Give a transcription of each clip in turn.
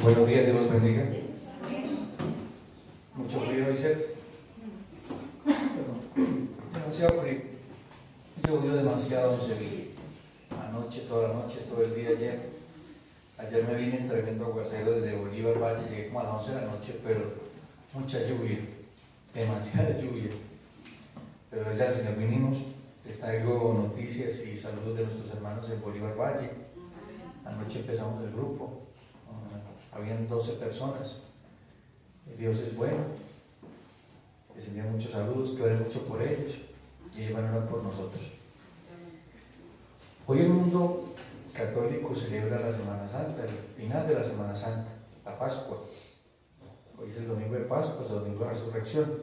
Buenos días, Dios los bendiga. Mucho frío hoy, ¿cierto? Demasiado frío. Llovió demasiado en Sevilla. Anoche, toda la noche, todo el día ayer. Ayer me vine en tremendo aguacero desde Bolívar Valle, llegué como a las 11 de la noche, pero mucha lluvia, demasiada lluvia. Pero ya, Señor, vinimos, les traigo noticias y saludos de nuestros hermanos en Bolívar Valle. Anoche empezamos el grupo, habían 12 personas. Dios es bueno, les envía muchos saludos, que oren mucho por ellos y ellos van a orar por nosotros. Hoy el mundo católico celebra la Semana Santa, el final de la Semana Santa, la Pascua. Hoy es el domingo de Pascua, es el domingo de Resurrección.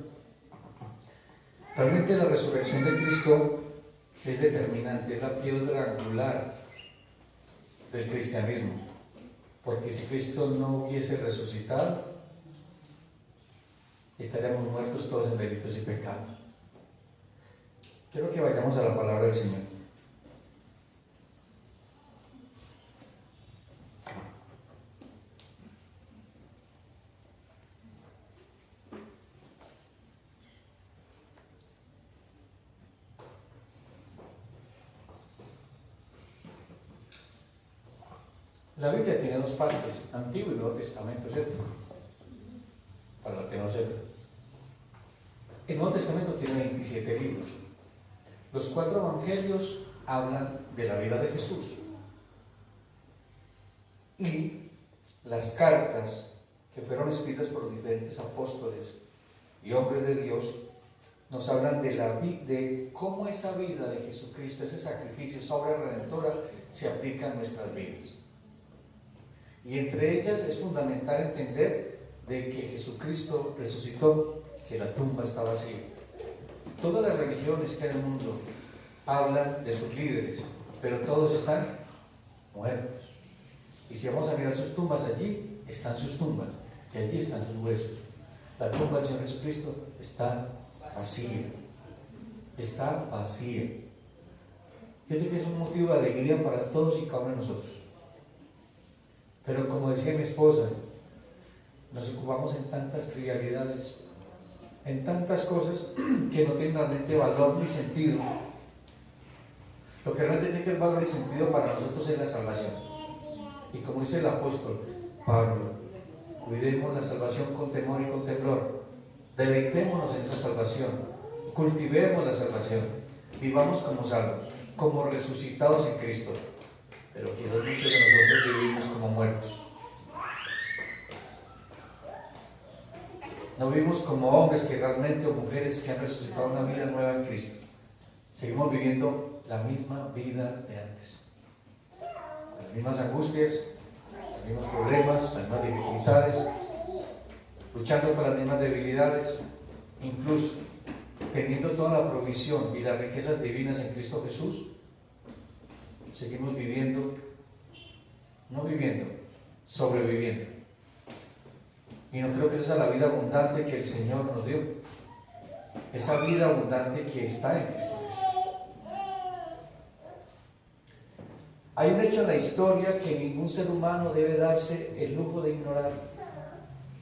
Realmente la resurrección de Cristo es determinante, es la piedra angular del cristianismo, porque si Cristo no hubiese resucitado, estaríamos muertos todos en delitos y pecados. Quiero que vayamos a la palabra del Señor. La Biblia tiene dos partes, Antiguo y Nuevo Testamento, ¿cierto? Para los que no sepan. El Nuevo Testamento tiene 27 libros. Los 4 evangelios hablan de la vida de Jesús. Y las cartas que fueron escritas por los diferentes apóstoles y hombres de Dios nos hablan de cómo esa vida de Jesucristo, ese sacrificio, esa obra redentora se aplica en nuestras vidas. Y entre ellas es fundamental entender de que Jesucristo resucitó, que la tumba está vacía. Todas las religiones que hay en el mundo hablan de sus líderes, pero todos están muertos. Y si vamos a mirar sus tumbas, allí están sus tumbas, y allí están sus huesos. La tumba del Señor Jesucristo está vacía. Está vacía. Fíjate que es un motivo de alegría para todos y cada uno de nosotros. Pero como decía mi esposa, nos ocupamos en tantas trivialidades, en tantas cosas que no tienen realmente valor ni sentido. Lo que realmente tiene valor y sentido para nosotros es la salvación. Y como dice el apóstol Pablo, cuidemos la salvación con temor y con temblor. Deleitémonos en esa salvación. Cultivemos la salvación. Vivamos como salvos, como resucitados en Cristo. Pero quizás muchos de nosotros vivimos como muertos. No vivimos como hombres que realmente o mujeres que han resucitado una vida nueva en Cristo. Seguimos viviendo la misma vida de antes. Con las mismas angustias, los mismos problemas, las mismas dificultades, luchando con las mismas debilidades, incluso teniendo toda la provisión y las riquezas divinas en Cristo Jesús. Seguimos viviendo, no viviendo, sobreviviendo. Y no creo que esa sea la vida abundante que el Señor nos dio. Esa vida abundante que está en Cristo Jesús. Hay un hecho en la historia que ningún ser humano debe darse el lujo de ignorar,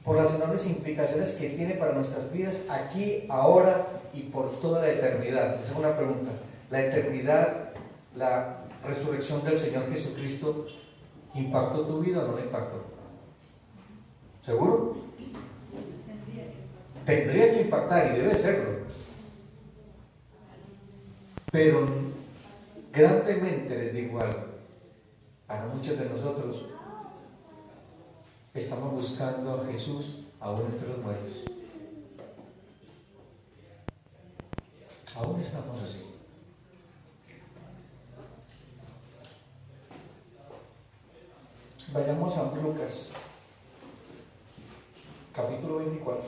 por las enormes implicaciones que tiene para nuestras vidas aquí, ahora y por toda la eternidad. Esa es una pregunta. La eternidad, la resurrección del Señor Jesucristo, ¿impactó tu vida o no la impactó? ¿Seguro? Tendría que impactar y debe serlo. Pero grandemente les digo algo, para muchos de nosotros estamos buscando a Jesús aún entre los muertos. Aún estamos así. Vayamos a Lucas, capítulo 24.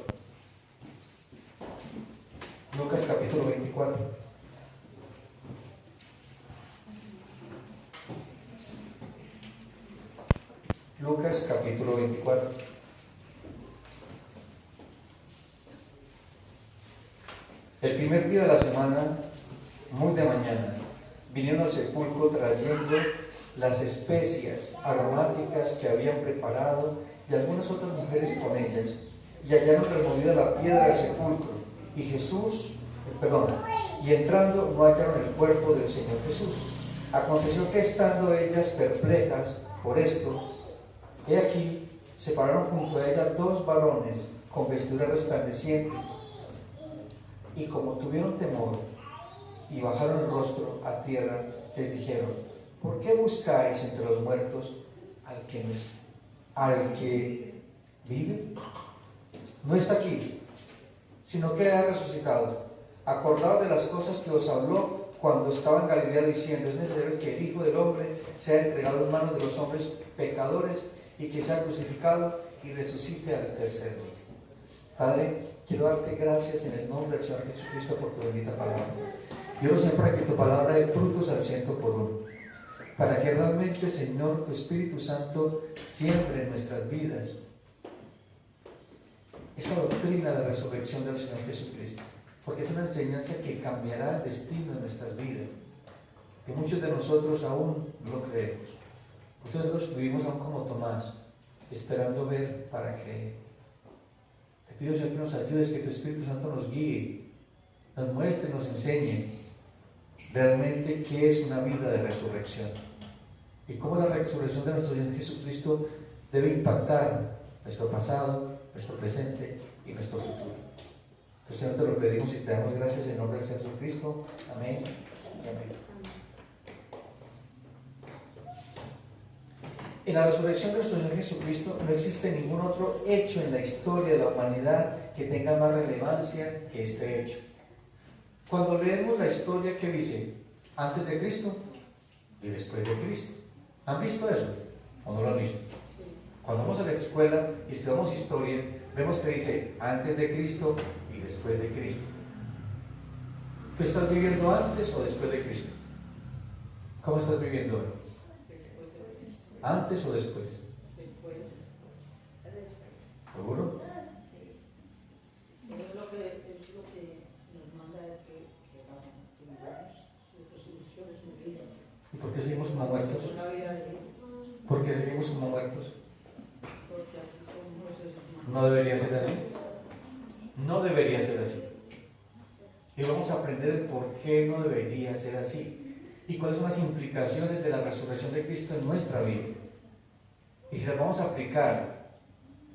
Lucas, capítulo 24. Lucas, capítulo 24. El primer día de la semana, muy de mañana, vinieron al sepulcro trayendo las especias aromáticas que habían preparado y algunas otras mujeres con ellas, y hallaron removida la piedra del sepulcro, y entrando no hallaron el cuerpo del Señor Jesús. Aconteció que estando ellas perplejas por esto, he aquí, se pararon junto a ella dos varones con vestiduras resplandecientes, y como tuvieron temor y bajaron el rostro a tierra, les dijeron: ¿por qué buscáis entre los muertos al que vive? No está aquí, sino que ha resucitado. Acordaos de las cosas que os habló cuando estaba en Galilea, diciendo: es necesario que el Hijo del Hombre sea entregado en manos de los hombres pecadores y que sea crucificado y resucite al tercer día. Padre, quiero darte gracias en el nombre del Señor Jesucristo por tu bendita palabra. Yo oro, Señor, para que tu palabra dé frutos al 100%, para que realmente, Señor, tu Espíritu Santo siembre en nuestras vidas esta doctrina de la resurrección del Señor Jesucristo, porque es una enseñanza que cambiará el destino de nuestras vidas, que muchos de nosotros aún no lo creemos. Muchos de nosotros vivimos aún como Tomás, esperando ver para creer. Te pido, Señor, que nos ayudes, que tu Espíritu Santo nos guíe, nos muestre, nos enseñe realmente qué es una vida de resurrección y cómo la resurrección de nuestro Señor Jesucristo debe impactar nuestro pasado, nuestro presente y nuestro futuro. Entonces, Señor, te lo pedimos y te damos gracias en nombre del Señor Jesucristo. Amén y amén. En la resurrección de nuestro Señor Jesucristo no existe ningún otro hecho en la historia de la humanidad que tenga más relevancia que este hecho. Cuando leemos la historia, ¿qué dice? Antes de Cristo y después de Cristo. ¿Han visto eso? ¿O no lo han visto? Cuando vamos a la escuela y estudiamos historia, vemos que dice antes de Cristo y después de Cristo. ¿Tú estás viviendo antes o después de Cristo? ¿Cómo estás viviendo hoy? ¿Antes o después? ¿Seguro? Es lo que nos manda que tengamos sus resoluciones en Cristo. ¿Y por qué seguimos como muertos? ¿Por qué seguimos como muertos? Porque así somos los seres humanos. No debería ser así. No debería ser así. Y vamos a aprender el por qué no debería ser así. Y cuáles son las implicaciones de la resurrección de Cristo en nuestra vida. Y si las vamos a aplicar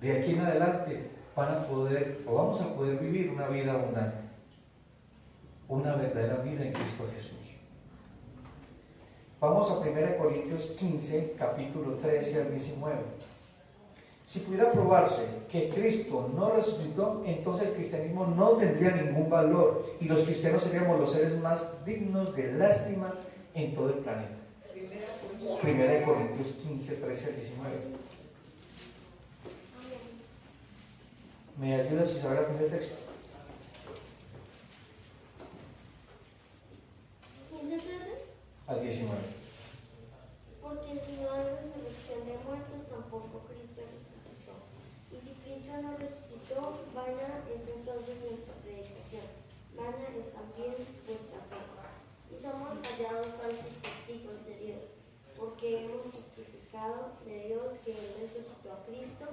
de aquí en adelante, vamos a poder vivir una vida abundante. Una verdadera vida en Cristo Jesús. Vamos a 1 Corintios 15, capítulo 13 al 19. Si pudiera probarse que Cristo no resucitó, entonces el cristianismo no tendría ningún valor y los cristianos seríamos los seres más dignos de lástima en todo el planeta. 1 Corintios 15, 13 al 19. ¿Me ayudas, Isabela, con el texto? 15:13. Al 19. Porque si no hay resurrección de muertos, tampoco Cristo resucitó. Y si Cristo no resucitó, vana es entonces nuestra predicación, vana es también vuestra fe. Y somos hallados falsos testigos de Dios, porque hemos testificado de Dios que Él resucitó a Cristo,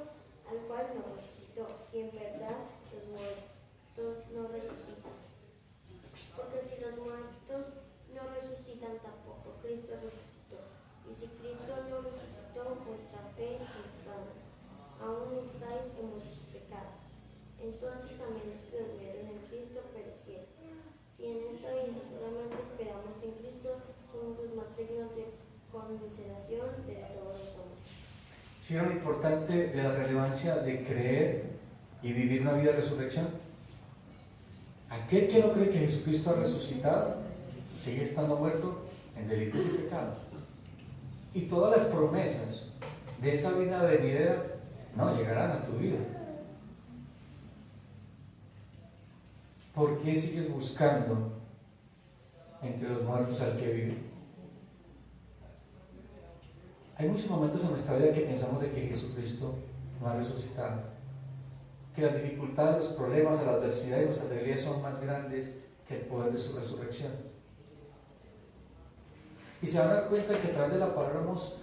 al cual no resucitó, si en verdad los muertos no resucitan. Porque si los muertos no resucitan, tampoco Cristo resucitó. Y si Cristo no resucitó, vuestra fe es vana. Aún estáis en vuestros pecados. Entonces también los que durmieron en Cristo perecieron. Si en esta vida solamente esperamos en Cristo, somos los más dignos de conmiseración de todos los hombres. ¿Sí era lo importante de la relevancia de creer y vivir una vida de resurrección? Aquel que no cree que Jesucristo ha resucitado sigue estando muerto en delitos y pecados. Y todas las promesas de esa vida venidera no llegarán a tu vida. ¿Por qué sigues buscando entre los muertos al que vive? Hay muchos momentos en nuestra vida que pensamos de que Jesucristo no ha resucitado, que las dificultades, los problemas, la adversidad y nuestras debilidades son más grandes que el poder de su resurrección. Y se van a dar cuenta que a través de la palabra vamos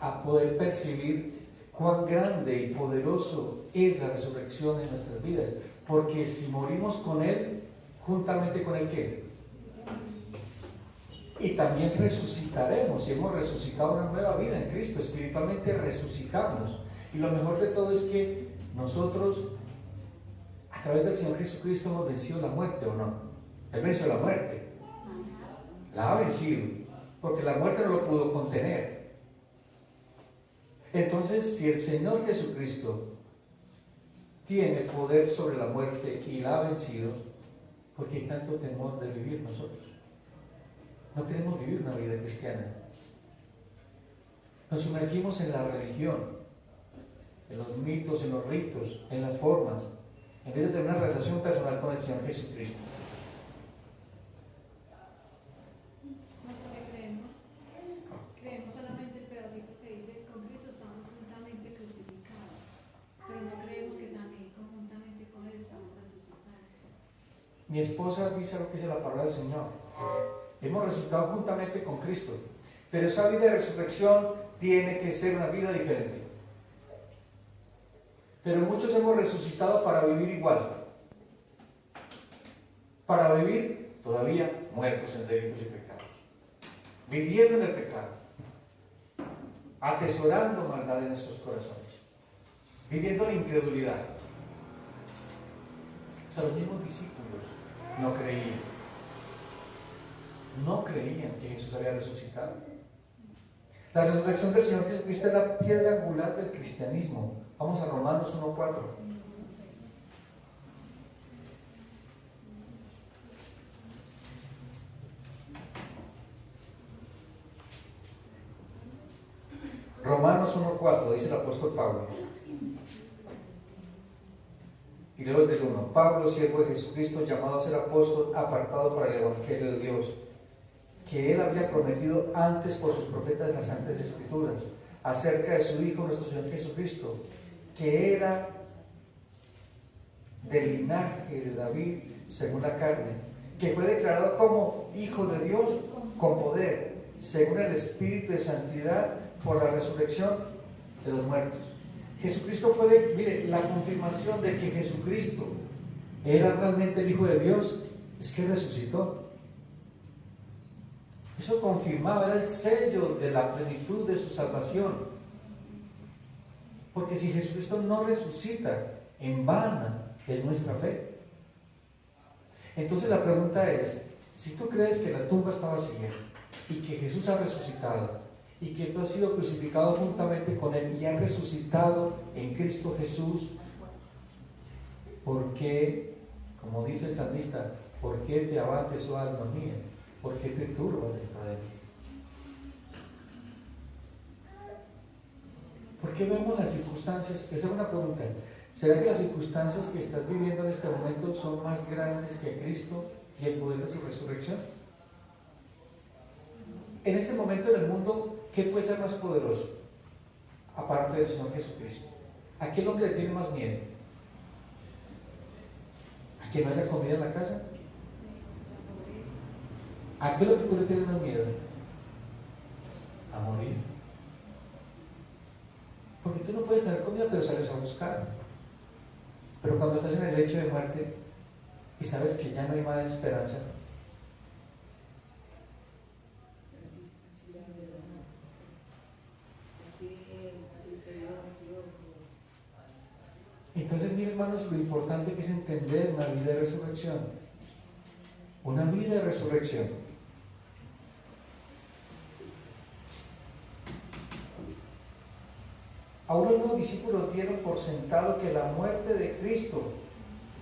a poder percibir cuán grande y poderoso es la resurrección en nuestras vidas. Porque si morimos con Él, juntamente con Él, ¿qué? Y también resucitaremos. Y hemos resucitado una nueva vida en Cristo. Espiritualmente resucitamos. Y lo mejor de todo es que nosotros, a través del Señor Jesucristo, hemos vencido la muerte, ¿o no? Él venció la muerte. La ha vencido. Porque la muerte no lo pudo contener. Entonces, si el Señor Jesucristo tiene poder sobre la muerte y la ha vencido, ¿por qué hay tanto temor de vivir nosotros? No queremos vivir una vida cristiana. Nos sumergimos en la religión, en los mitos, en los ritos, en las formas, en vez de tener una relación personal con el Señor Jesucristo. Creemos solamente el pedacito que dice: con Cristo estamos juntamente crucificados, pero no creemos que también conjuntamente con Él estamos resucitados. Mi esposa dice lo que dice la palabra del Señor. Hemos resucitado juntamente con Cristo, pero esa vida de resurrección tiene que ser una vida diferente. Pero muchos hemos resucitado para vivir igual, para vivir todavía muertos en delitos y pecados, viviendo en el pecado, atesorando maldad en nuestros corazones, viviendo la incredulidad. O sea, los mismos discípulos no creían que Jesús había resucitado. La resurrección del Señor Jesucristo es la piedra angular del cristianismo. Vamos a Romanos 1:4. Romanos 1:4 dice el apóstol Pablo. Y leo desde el 1. Pablo, siervo de Jesucristo, llamado a ser apóstol, apartado para el Evangelio de Dios, que Él había prometido antes por sus profetas en las Santas Escrituras, acerca de su Hijo, nuestro Señor Jesucristo, que era del linaje de David según la carne, que fue declarado como Hijo de Dios con poder, según el Espíritu de Santidad, por la resurrección de los muertos. Jesucristo fue, mire, la confirmación de que Jesucristo era realmente el Hijo de Dios, es que resucitó. Eso confirmaba, era el sello de la plenitud de su salvación. Porque si Jesucristo no resucita, en vana es nuestra fe. Entonces la pregunta es, si tú crees que la tumba está vacía y que Jesús ha resucitado y que tú has sido crucificado juntamente con Él y has resucitado en Cristo Jesús, ¿por qué, como dice el salmista, por qué te abates, oh alma mía? ¿Por qué te turbas dentro de mí? ¿Por qué vemos las circunstancias? Esa es una pregunta. ¿Será que las circunstancias que estás viviendo en este momento son más grandes que Cristo y el poder de su resurrección? En este momento en el mundo, ¿qué puede ser más poderoso? Aparte del Señor Jesucristo. ¿A qué hombre le tiene más miedo? ¿A que no haya comida en la casa? ¿A qué es lo que tú le tienes más miedo? A morir. Porque tú no puedes tener comida, pero sales a buscar. Pero cuando estás en el lecho de muerte y sabes que ya no hay más esperanza, entonces, miren, hermanos, lo importante que es entender una vida de resurrección. Una vida de resurrección. Aún los nuevos discípulos dieron por sentado que la muerte de Cristo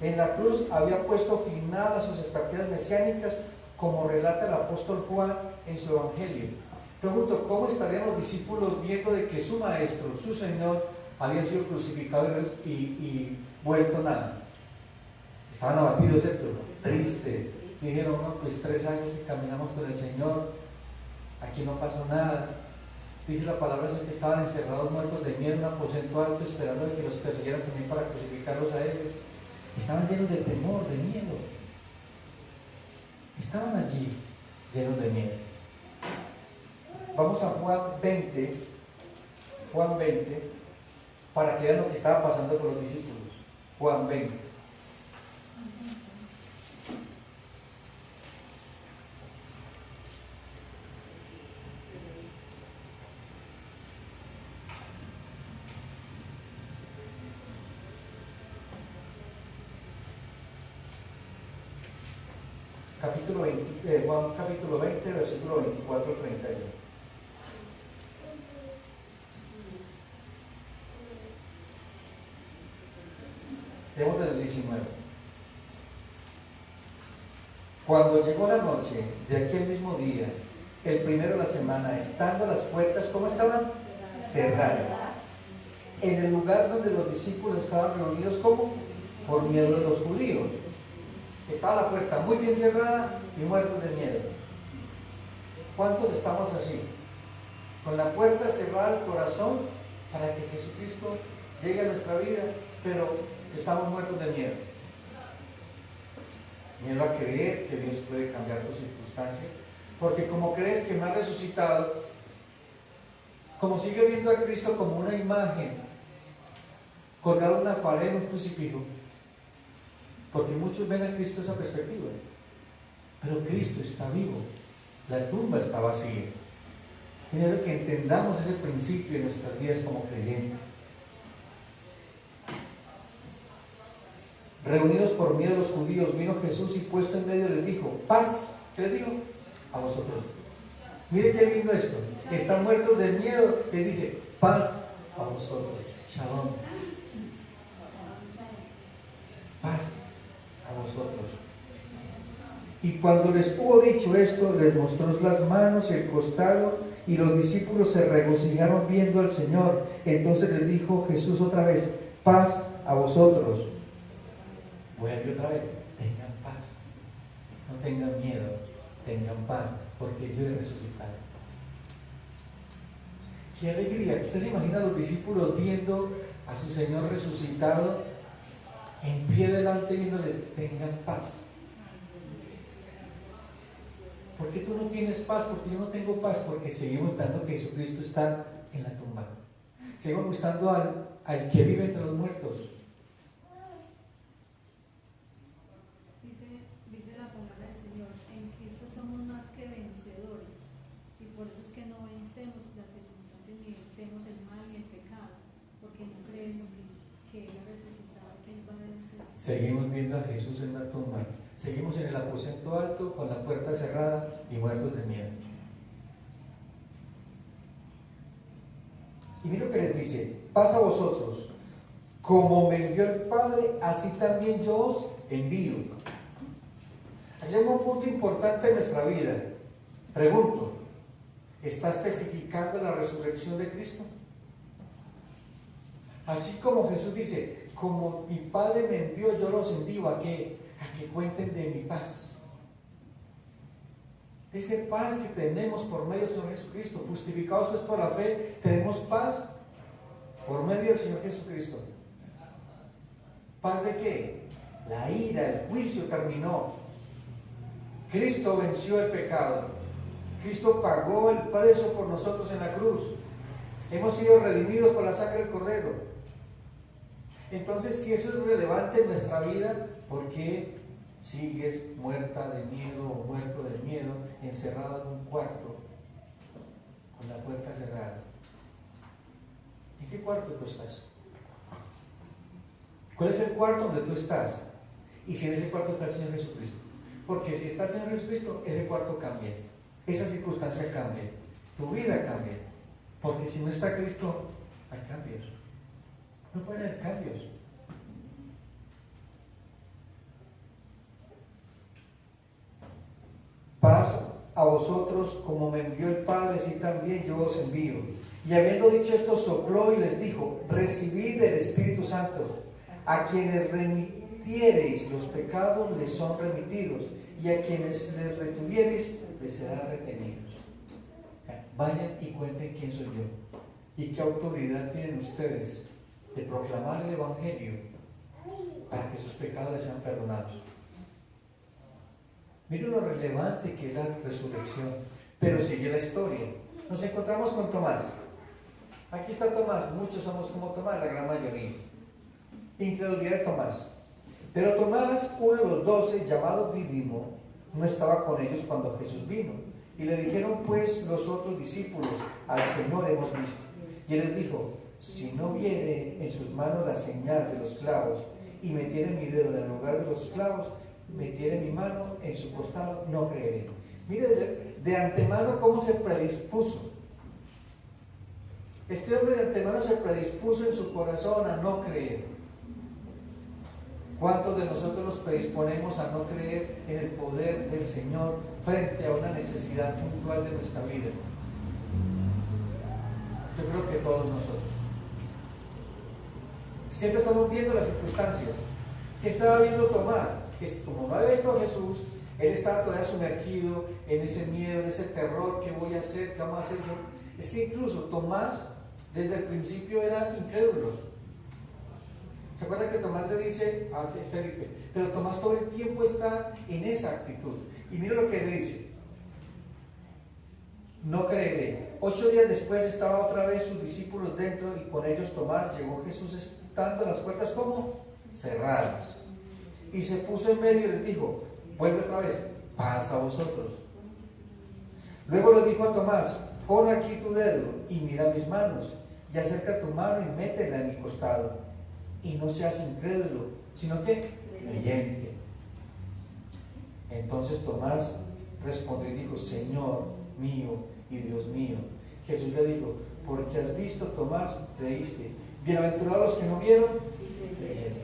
en la cruz había puesto final a sus expectativas mesiánicas, como relata el apóstol Juan en su Evangelio. Pregunto, ¿cómo estarían los discípulos viendo de que su Maestro, su Señor, había sido crucificado y vuelto nada? Estaban abatidos, ¿cierto? Tristes. Dijeron, no, pues 3 años que caminamos con el Señor, aquí no pasó nada. Dice la palabra que estaban encerrados, muertos de miedo en un aposento alto, esperando de que los persiguieran también para crucificarlos a ellos. Estaban llenos de temor, de miedo. Estaban allí llenos de miedo. Vamos a Juan 20, para que vean lo que estaba pasando con los discípulos. Juan 20. Juan capítulo 20, versículo 24 al 31. Leemos desde el 19. Cuando llegó la noche de aquel mismo día, el primero de la semana, estando las puertas, ¿cómo estaban? Cerradas. En el lugar donde los discípulos estaban reunidos, ¿cómo? Por miedo de los judíos. Estaba la puerta muy bien cerrada y muertos de miedo. ¿Cuántos estamos así? Con la puerta cerrada al corazón para que Jesucristo llegue a nuestra vida, pero estamos muertos de miedo. Miedo a creer que Dios puede cambiar tu circunstancia, porque como crees que me ha resucitado, como sigue viendo a Cristo como una imagen colgado en una pared, en un crucifijo, porque muchos ven a Cristo esa perspectiva, pero Cristo está vivo, la tumba está vacía. Quiero que entendamos ese principio en nuestras vidas como creyentes. Reunidos por miedo los judíos, vino Jesús y puesto en medio les dijo, paz. ¿Qué les dijo? A vosotros. Mire qué lindo esto. Están muertos de miedo. Les dice, paz a vosotros. Shalom. Paz a vosotros. Y cuando les hubo dicho esto, les mostró las manos y el costado, y los discípulos se regocijaron viendo al Señor. Entonces les dijo Jesús otra vez, paz a vosotros. Vuelve otra vez, tengan paz, no tengan miedo, tengan paz, porque yo he resucitado. Qué alegría. ¿Usted se imagina a los discípulos viendo a su Señor resucitado en pie delante, viéndole, tengan paz? ¿Por qué tú no tienes paz? Porque yo no tengo paz, porque seguimos dando que Jesucristo está en la tumba. Seguimos buscando al que vive entre los muertos. Dice la palabra del Señor, en Cristo somos más que vencedores, y por eso es que no vencemos las circunstancias, ni vencemos el mal ni el pecado, porque no creemos que Él ha resucitado, que Él va a vencer. Seguimos viendo a Jesús en la tumba. Seguimos en el aposento alto con la puerta cerrada y muertos de miedo. Y mira lo que les dice, paz a vosotros, como me envió el Padre, así también yo os envío. Aquí hay un punto importante en nuestra vida. Pregunto, ¿estás testificando la resurrección de Cristo? Así como Jesús dice, como mi Padre me envió, yo los envío a que cuenten de mi paz. De esa paz que tenemos por medio del Señor Jesucristo. Justificados pues por la fe, tenemos paz por medio del Señor Jesucristo. ¿Paz de qué? La ira, el juicio terminó. Cristo venció el pecado. Cristo pagó el precio por nosotros en la cruz. Hemos sido redimidos por la sangre del Cordero. Entonces, si eso es relevante en nuestra vida, ¿por qué sigues muerta de miedo o muerto del miedo, encerrado en un cuarto con la puerta cerrada? ¿En qué cuarto tú estás? ¿Cuál es el cuarto donde tú estás? Y si en ese cuarto está el Señor Jesucristo. Porque si está el Señor Jesucristo, ese cuarto cambia, esa circunstancia cambia, tu vida cambia. Porque si no está Cristo, hay cambios. No pueden haber cambios. Paz a vosotros, como me envió el Padre, así también yo os envío. Y habiendo dicho esto, sopló y les dijo, recibid el Espíritu Santo. A quienes remitiereis los pecados les son remitidos, y a quienes les retuviereis les serán retenidos. Vayan y cuenten quién soy yo y qué autoridad tienen ustedes de proclamar el Evangelio para que sus pecados les sean perdonados. Miren lo relevante que es la resurrección, pero sigue la historia. nos encontramos con Tomás. Aquí está Tomás, muchos somos como Tomás, la gran mayoría. Incredulidad de Tomás. Pero Tomás, uno de los 12, llamado Dídimo, no estaba con ellos cuando Jesús vino. Y le dijeron pues los otros discípulos, al Señor hemos visto. Y él les dijo, si no viere en sus manos la señal de los clavos, y metiere mi dedo en el lugar de los clavos, metiere mi mano en su costado, no creeré. Mire de antemano cómo se predispuso. Este hombre de antemano se predispuso en su corazón a no creer. ¿Cuántos de nosotros nos predisponemos a no creer en el poder del Señor frente a una necesidad puntual de nuestra vida? Yo creo que todos nosotros. Siempre estamos viendo las circunstancias. ¿Qué estaba viendo Tomás? Como no había visto a Jesús, él estaba todavía sumergido en ese miedo, en ese terror. ¿Qué voy a hacer? ¿Qué vamos a hacer yo? Es que incluso Tomás desde el principio era incrédulo. ¿Se acuerda que Tomás le dice a Felipe? Pero Tomás todo el tiempo está en esa actitud. Y mira lo que le dice. No creeré. 8 días después estaba otra vez sus discípulos dentro y con ellos Tomás. Llegó Jesús estando las puertas como cerradas. Y se puso en medio y les dijo, vuelve otra vez, paz a vosotros. Luego le dijo a Tomás, pon aquí tu dedo y mira mis manos, y acerca tu mano y métela en mi costado. Y no seas incrédulo, sino que creyente. Entonces Tomás respondió y dijo, Señor mío y Dios mío. Jesús le dijo, porque has visto, Tomás, creíste. Bienaventurados los que no vieron, creyeron.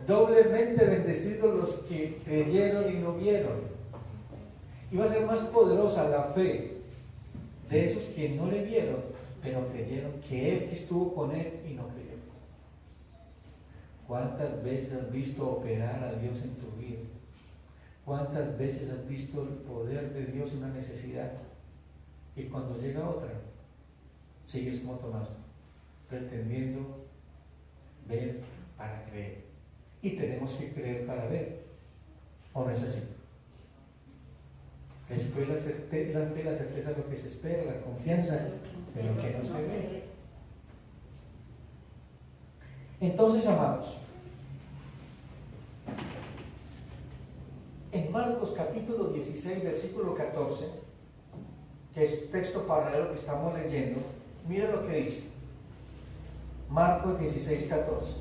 Doblemente bendecidos los que creyeron y no vieron. Iba a ser más poderosa la fe de esos que no le vieron, pero creyeron, que él que estuvo con él y no creyó. ¿Cuántas veces has visto operar a Dios en tu vida? ¿Cuántas veces has visto el poder de Dios en una necesidad? Y cuando llega otra, sigues como Tomás, pretendiendo ver para creer. Y tenemos que creer para ver. ¿O no es así? Después la fe, la certeza de lo que se espera, la confianza de lo que no se ve. Entonces, amados, en Marcos capítulo 16, versículo 14, que es texto paralelo que estamos leyendo, mira lo que dice. Marcos 16, 14.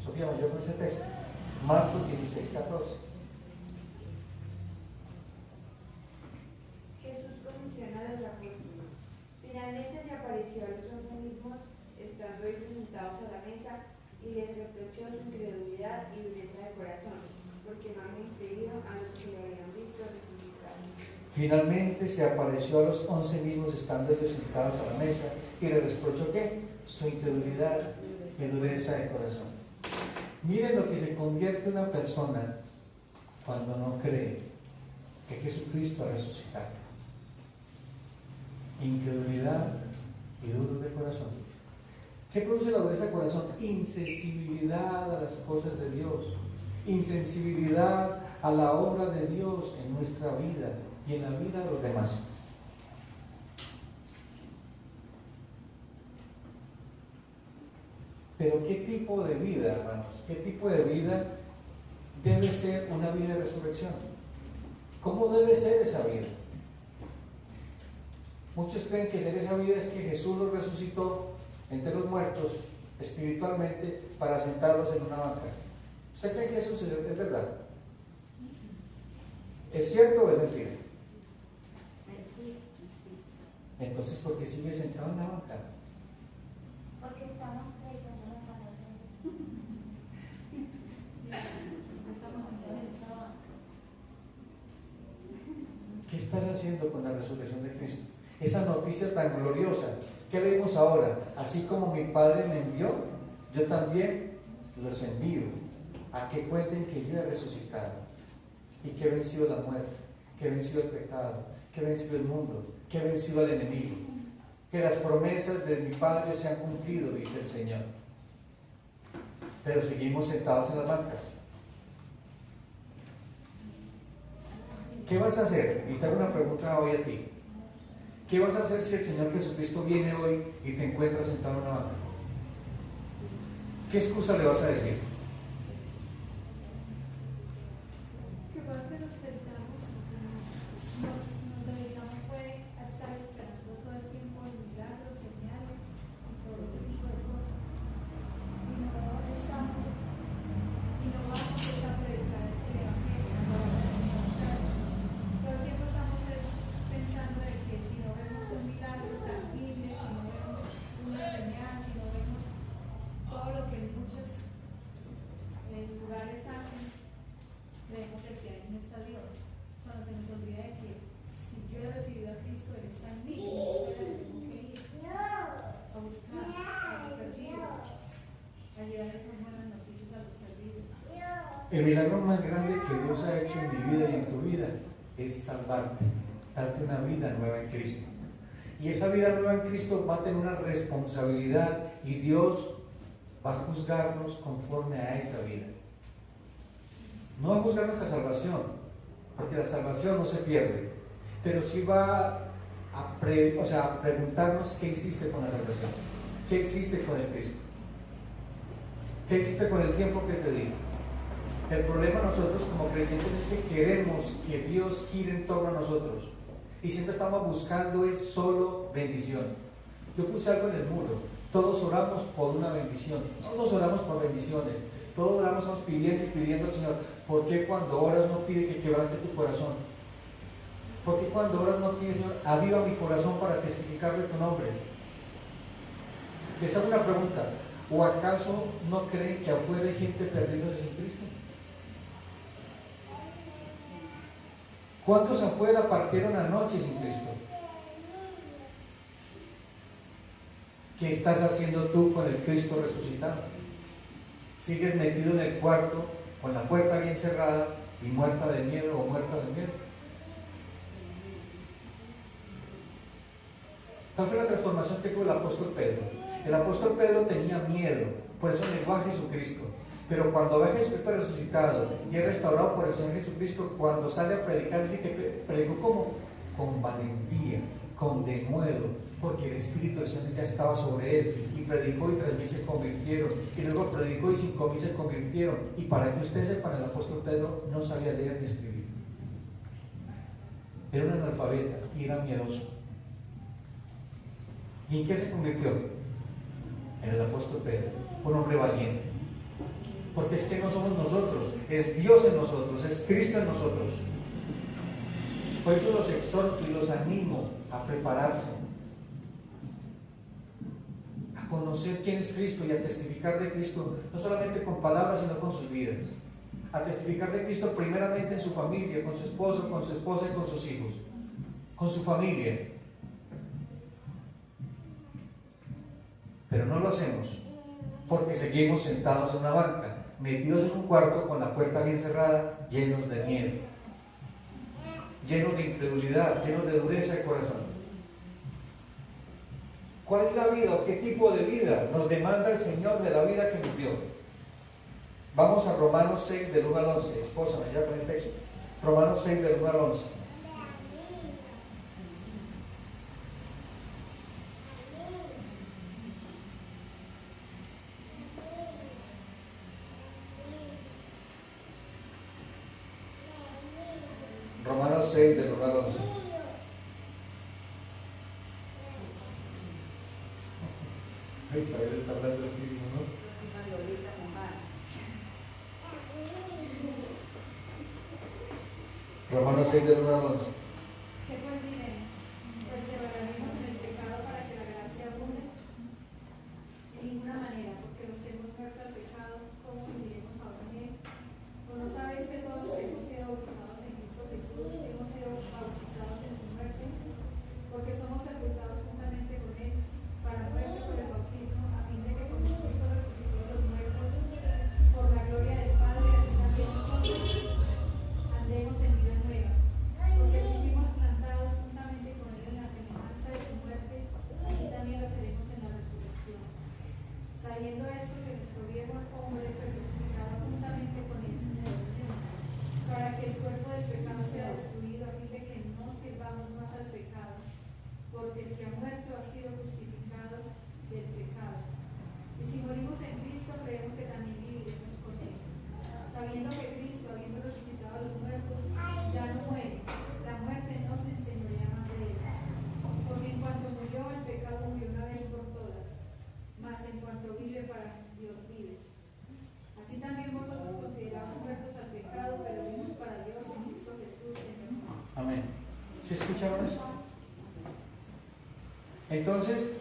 Sofía, yo con ese texto. Marcos 16, 14. Jesús comisiona a los apóstoles. Finalmente se apareció a los 11 mismos, estando ellos sentados a la mesa, y les reprochó su incredulidad y dureza de corazón, porque no habían creído a los que lo habían visto resucitado. Finalmente se apareció a los 11 mismos, estando ellos sentados a la mesa, y les reprochó ¿qué? Su incredulidad y dureza de corazón. Miren lo que se convierte una persona cuando no cree que Jesucristo ha resucitado. Incredulidad y duro de corazón. ¿Qué produce la dureza de corazón? Insensibilidad a las cosas de Dios, insensibilidad a la obra de Dios en nuestra vida y en la vida de los demás. Pero ¿qué tipo de vida, hermanos? ¿Qué tipo de vida debe ser una vida de resurrección? ¿Cómo debe ser esa vida? Muchos creen que ser esa vida es que Jesús los resucitó entre los muertos espiritualmente para sentarlos en una banca. ¿Usted cree que eso es verdad? ¿Es cierto o es mentira? Entonces, ¿por qué sigue sentado en la banca? Porque estamos predicando la palabra de Dios. ¿Qué estás haciendo con la resurrección de Cristo? Esa noticia tan gloriosa. ¿Qué leímos ahora? Así como mi Padre me envió, yo también los envío a que cuenten que yo he resucitado y que he vencido la muerte, que he vencido el pecado, que he vencido el mundo, que he vencido al enemigo, que las promesas de mi Padre se han cumplido, dice el Señor. Pero seguimos sentados en las bancas. ¿Qué vas a hacer? Y te hago una pregunta hoy a ti. ¿Qué vas a hacer si el Señor Jesucristo viene hoy y te encuentra sentado en una banca? ¿Qué excusa le vas a decir? Que pasa que nos sentamos, nos dedicamos fue a estar esperando todo el tiempo milagros, señales y todo ese tipo de cosas. Y no estamos, y no vamos a predicar el evangelio, no vamos a enseñar. Todo el tiempo estamos pensando de que si no vemos un milagro tangible, si no vemos una señal, si no vemos todo lo que en muchos lugares hacen, creemos de que ahí no está Dios. Cuando se nos olvida de que si yo he recibido a Cristo, Él está en mí, y yo tengo que ir a buscar a los perdidos, a llevar esas buenas noticias a los perdidos. El milagro más grande que Dios ha hecho en mi vida y en tu vida es salvarte, darte una vida nueva en Cristo. Y esa vida nueva en Cristo va a tener una responsabilidad y Dios va a juzgarnos conforme a esa vida. No va a juzgar nuestra salvación, porque la salvación no se pierde, pero sí va a preguntarnos qué hiciste con la salvación, qué hiciste con el Cristo, qué hiciste con el tiempo que te di. El problema nosotros como creyentes es que queremos que Dios gire en torno a nosotros y siempre estamos buscando es solo bendición. Yo puse algo en el muro: todos oramos por una bendición, todos oramos por bendiciones, todos oramos, estamos pidiendo y pidiendo al Señor. ¿Por qué cuando oras no pide que quebrante tu corazón? ¿Por qué cuando oras no pides, Señor, aviva mi corazón para testificar de tu nombre? Les hago una pregunta: ¿o acaso no creen que afuera hay gente perdiéndose sin Cristo? ¿Cuántos afuera partieron anoche sin Cristo? ¿Qué estás haciendo tú con el Cristo resucitado? ¿Sigues metido en el cuarto con la puerta bien cerrada y muerta de miedo o muerta de miedo? ¿Cuál fue la transformación que tuvo el apóstol Pedro? El apóstol Pedro tenía miedo, por eso negó a Jesucristo. Pero cuando ve a Jesucristo resucitado y es restaurado por el Señor Jesucristo, cuando sale a predicar, dice que predicó como con valentía, con denuedo, porque el Espíritu del Señor ya estaba sobre él, y predicó y 3.000 se convirtieron, y luego predicó y 5.000 se convirtieron. Y para que ustedes sepan, el apóstol Pedro no sabía leer ni escribir, era un analfabeta y era miedoso. ¿Y en qué se convirtió? En el apóstol Pedro, un hombre valiente. Porque es que no somos nosotros, es Dios en nosotros, es Cristo en nosotros. Por eso los exhorto y los animo a prepararse, a conocer quién es Cristo y a testificar de Cristo, no solamente con palabras, sino con sus vidas. A testificar de Cristo primeramente en su familia, con su esposo, con su esposa y con sus hijos, con su familia. Pero no lo hacemos porque seguimos sentados en una banca, metidos en un cuarto con la puerta bien cerrada, llenos de miedo, llenos de incredulidad, llenos de dureza de corazón. ¿Cuál es la vida o qué tipo de vida nos demanda el Señor de la vida que nos dio? Vamos a Romanos 6 del 1 al 11. Esposa, me llama el texto. Romanos 6 del 1 al 11. Romanos 6 del 1 al 11. Isabel está hablando loquísimo, ¿no? Romanos 6 del 1 al 11. ¿Qué pues diremos? ¿Perseveraremos en el pecado para que la gracia abunde? De ninguna manera, porque los que hemos muerto al pecado, ¿cómo viviremos ahora en él? ¿O no sabéis que todos los que hemos sido bautizados en Cristo Jesús, hemos sido bautizados en su muerte? Porque somos sepultados juntamente con él, para muerte por el bautismo, a fin de que como Cristo resucitó de los muertos, por la gloria del Padre, así también nosotros andemos en vida nueva. Porque si fuimos plantados juntamente el cuerpo del pecado sea destruido a fin de que no sirvamos más al pecado, porque el que ha muerto ha sido justificado del pecado. Y si morimos en Cristo, creemos que también viviremos con Él, sabiendo que Cristo, habiendo resucitado a los muertos, ya no muere. La muerte no se enseñorea más de Él. Porque en cuanto murió, el pecado murió una vez por todas, mas en cuanto vive, para Dios vive. Así también vosotros considerados muertos al pecado, pero vivos para Dios en Cristo Jesús, Señor nuestro. Amén. ¿Sí escucharon eso? Entonces,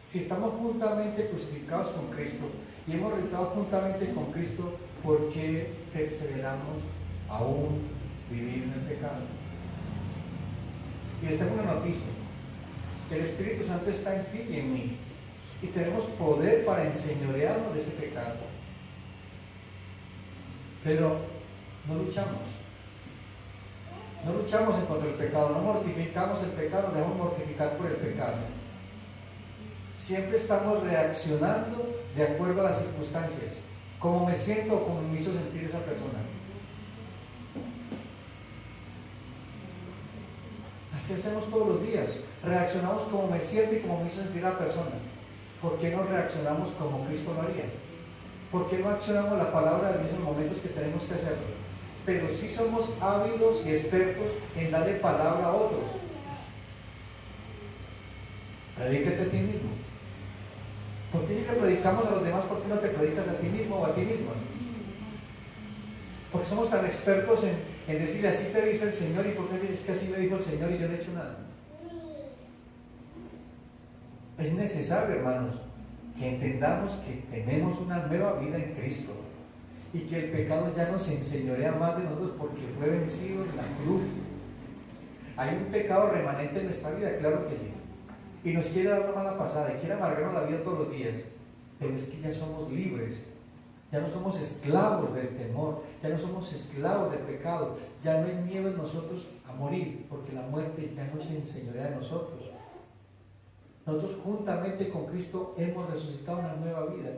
si estamos juntamente crucificados con Cristo y hemos resucitado juntamente con Cristo, ¿por qué perseveramos aún vivir en el pecado? Y les tengo una noticia: el Espíritu Santo está en ti y en mí, y tenemos poder para enseñorearnos de ese pecado, pero no luchamos en contra del pecado, no mortificamos el pecado, nos dejamos mortificar por el pecado. Siempre estamos reaccionando de acuerdo a las circunstancias, como me siento o como me hizo sentir esa persona. Así hacemos todos los días, reaccionamos como me siento y como me hizo sentir la persona. ¿Por qué no reaccionamos como Cristo lo haría? ¿Por qué no accionamos la palabra de Dios en los momentos que tenemos que hacerlo? Pero sí somos ávidos y expertos en darle palabra a otros. Predícate a ti mismo. ¿Por qué ya que predicamos a los demás, por qué no te predicas a ti mismo o a ti mismo? Porque somos tan expertos en decirle así te dice el Señor, y por qué dices que así me dijo el Señor y yo no he hecho nada. Es necesario, hermanos, que entendamos que tenemos una nueva vida en Cristo y que el pecado ya no se enseñorea más de nosotros porque fue vencido en la cruz. Hay un pecado remanente en nuestra vida, claro que sí, y nos quiere dar una mala pasada y quiere amargarnos la vida todos los días, pero es que ya somos libres, ya no somos esclavos del temor, ya no somos esclavos del pecado, ya no hay miedo en nosotros a morir, porque la muerte ya no se enseñorea de nosotros. Nosotros juntamente con Cristo hemos resucitado una nueva vida.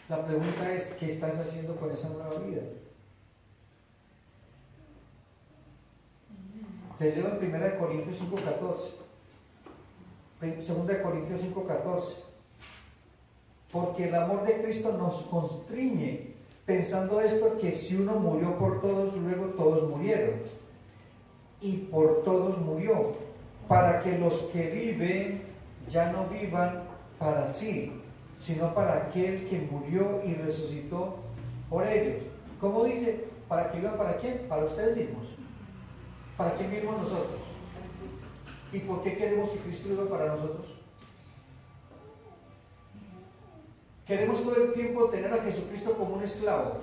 La pregunta es, ¿qué estás haciendo con esa nueva vida? Les leo en 1 Corintios 5:14. 2 Corintios 5:14. Porque el amor de Cristo nos constriñe, pensando esto, que si uno murió por todos, luego todos murieron. Y por todos murió, para que los que viven ya no vivan para sí, sino para aquel que murió y resucitó por ellos. ¿Cómo dice? ¿Para que vivan para quién? Para ustedes mismos. ¿Para quién vivimos nosotros? ¿Y por qué queremos que Cristo viva para nosotros? Queremos todo el tiempo tener a Jesucristo como un esclavo,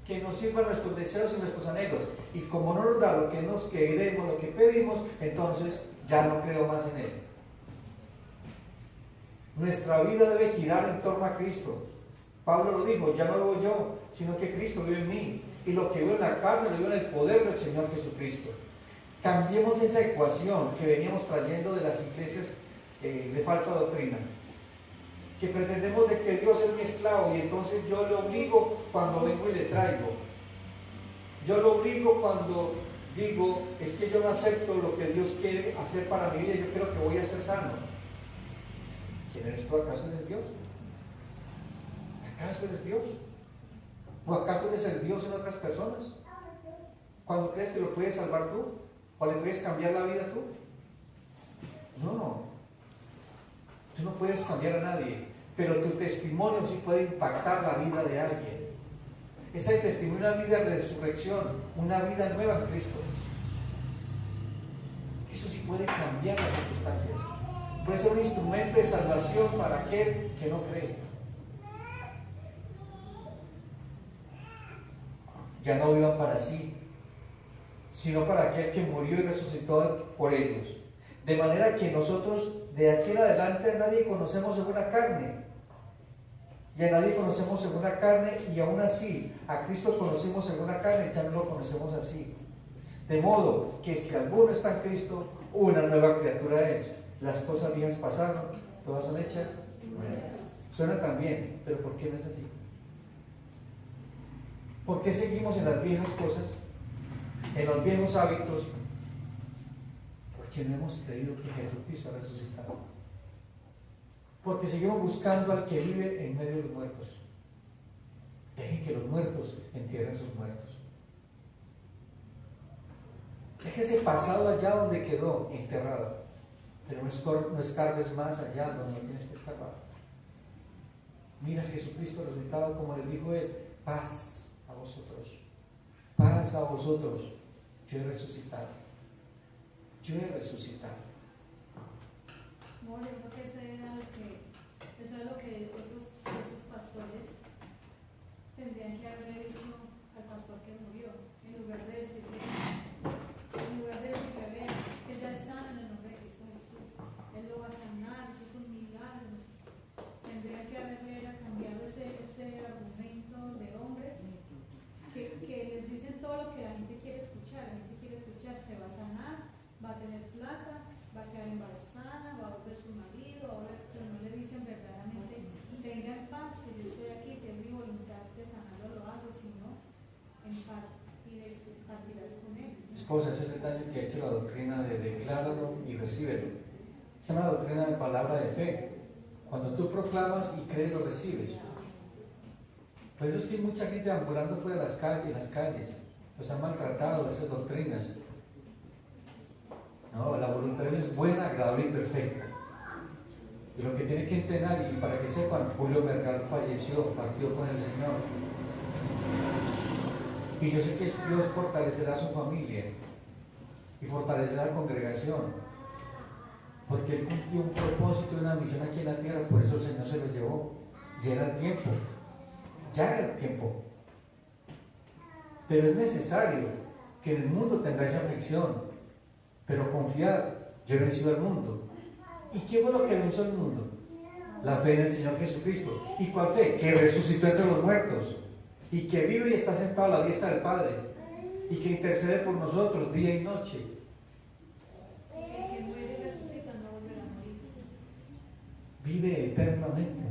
que nos sirva nuestros deseos y nuestros anhelos. Y como no nos da lo que nos queremos, lo que pedimos, entonces ya no creo más en Él. Nuestra vida debe girar en torno a Cristo. Pablo lo dijo, ya no vivo yo, sino que Cristo vive en mí. Y lo que vivo en la carne, lo vivo en el poder del Señor Jesucristo. Cambiemos esa ecuación que veníamos trayendo de las iglesias de falsa doctrina. Que pretendemos de que Dios es mi esclavo y entonces yo le obligo cuando vengo y le traigo. Yo lo obligo cuando digo, es que yo no acepto lo que Dios quiere hacer para mi vida, yo creo que voy a ser sano. ¿Quién eres tú? ¿Acaso eres Dios? ¿Acaso eres Dios? ¿O acaso eres el Dios en otras personas? ¿Cuando crees que lo puedes salvar tú? ¿O le puedes cambiar la vida tú? No. Tú no puedes cambiar a nadie, pero tu testimonio sí puede impactar la vida de alguien. Ese testimonio es una vida de resurrección, una vida nueva en Cristo. Eso sí puede cambiar las circunstancias. Puede ser un instrumento de salvación para aquel que no cree. Ya no vivan para sí, sino para aquel que murió y resucitó por ellos. De manera que nosotros de aquí en adelante a nadie conocemos según la carne. Y a nadie conocemos según la carne, y aún así a Cristo conocemos según la carne, ya no lo conocemos así. De modo que si alguno está en Cristo, una nueva criatura es. Las cosas viejas pasaron, todas son hechas nuevas. Suena tan bien, pero ¿por qué no es así? ¿Por qué seguimos en las viejas cosas? en los viejos hábitos, porque no hemos creído que Jesucristo ha resucitado. Porque seguimos buscando al que vive en medio de los muertos. Dejen que los muertos entierren sus muertos. Deje ese pasado allá donde quedó enterrado, pero no escarbes más allá donde no tienes que escarbar. Mira a Jesucristo resucitado, como le dijo él: paz a vosotros, paz a vosotros. Yo he resucitado, yo he resucitado. Amor, yo creo que eso es lo que esos pastores tendrían que haberle dicho al pastor que murió, en lugar de decirle, vean, es que ya es sano en el nombre de Cristo Jesús, Él lo va a sanar, eso es un milagro. Tendría que haberle cambiado ese argumento de hombres que les dicen todo lo que la gente quiere escuchar. La gente quiere escuchar: se va a sanar, va a tener plata, va a quedar embarazada, va a volver su marido, pero no le dicen verdaderamente: tenga en paz, que yo estoy aquí, si es mi voluntad de sanarlo lo hago, si no, en paz, y le partirás con él. Esposa, ese es el daño que ha hecho la doctrina de decláralo y recíbelo. Se llama la doctrina de palabra de fe. Cuando tú proclamas y crees, lo recibes. Por eso es que hay mucha gente ambulando fuera de en las calles. Los han maltratado esas doctrinas. No, la voluntad de Dios es buena, agradable y perfecta. Y lo que tiene que entrenar, y para que sepan, Julio Vergal falleció, partió con el Señor. Y yo sé que Dios fortalecerá a su familia y fortalecerá a la congregación, porque Él cumplió un propósito y una misión aquí en la tierra. Por eso el Señor se lo llevó. Ya era el tiempo, ya era el tiempo. Pero es necesario que en el mundo tengáis aflicción, pero confiad, yo he vencido al mundo. ¿Y qué fue lo que venció al mundo? La fe en el Señor Jesucristo. ¿Y cuál fe? Que resucitó entre los muertos, y que vive y está sentado a la diestra del Padre, y que intercede por nosotros día y noche. El que muere y resucita no volverá a morir. Vive eternamente.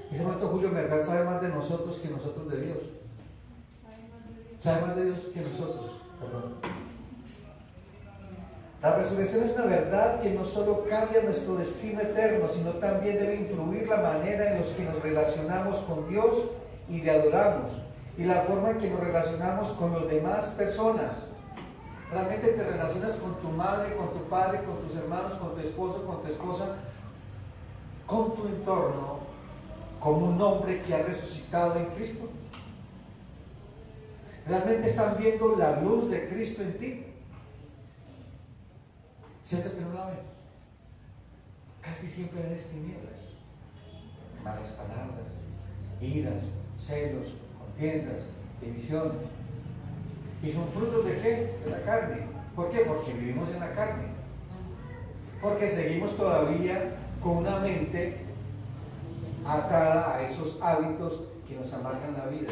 En ese momento Julio Vergal sabe más de nosotros que nosotros de Dios. Sabe más de Dios que nosotros. Perdón. La resurrección es una verdad que no solo cambia nuestro destino eterno, sino también debe influir la manera en la que nos relacionamos con Dios y le adoramos, y la forma en que nos relacionamos con las demás personas. Realmente te relacionas con tu madre, con tu padre, con tus hermanos, con tu esposo, con tu esposa, con tu entorno, como un hombre que ha resucitado en Cristo. ¿Realmente están viendo la luz de Cristo en ti? ¿Cierto que no la ven? Casi siempre ven tinieblas, malas palabras, iras, celos, contiendas, divisiones. ¿Y son frutos de qué? De la carne. ¿Por qué? Porque vivimos en la carne. Porque seguimos todavía con una mente atada a esos hábitos que nos amargan la vida.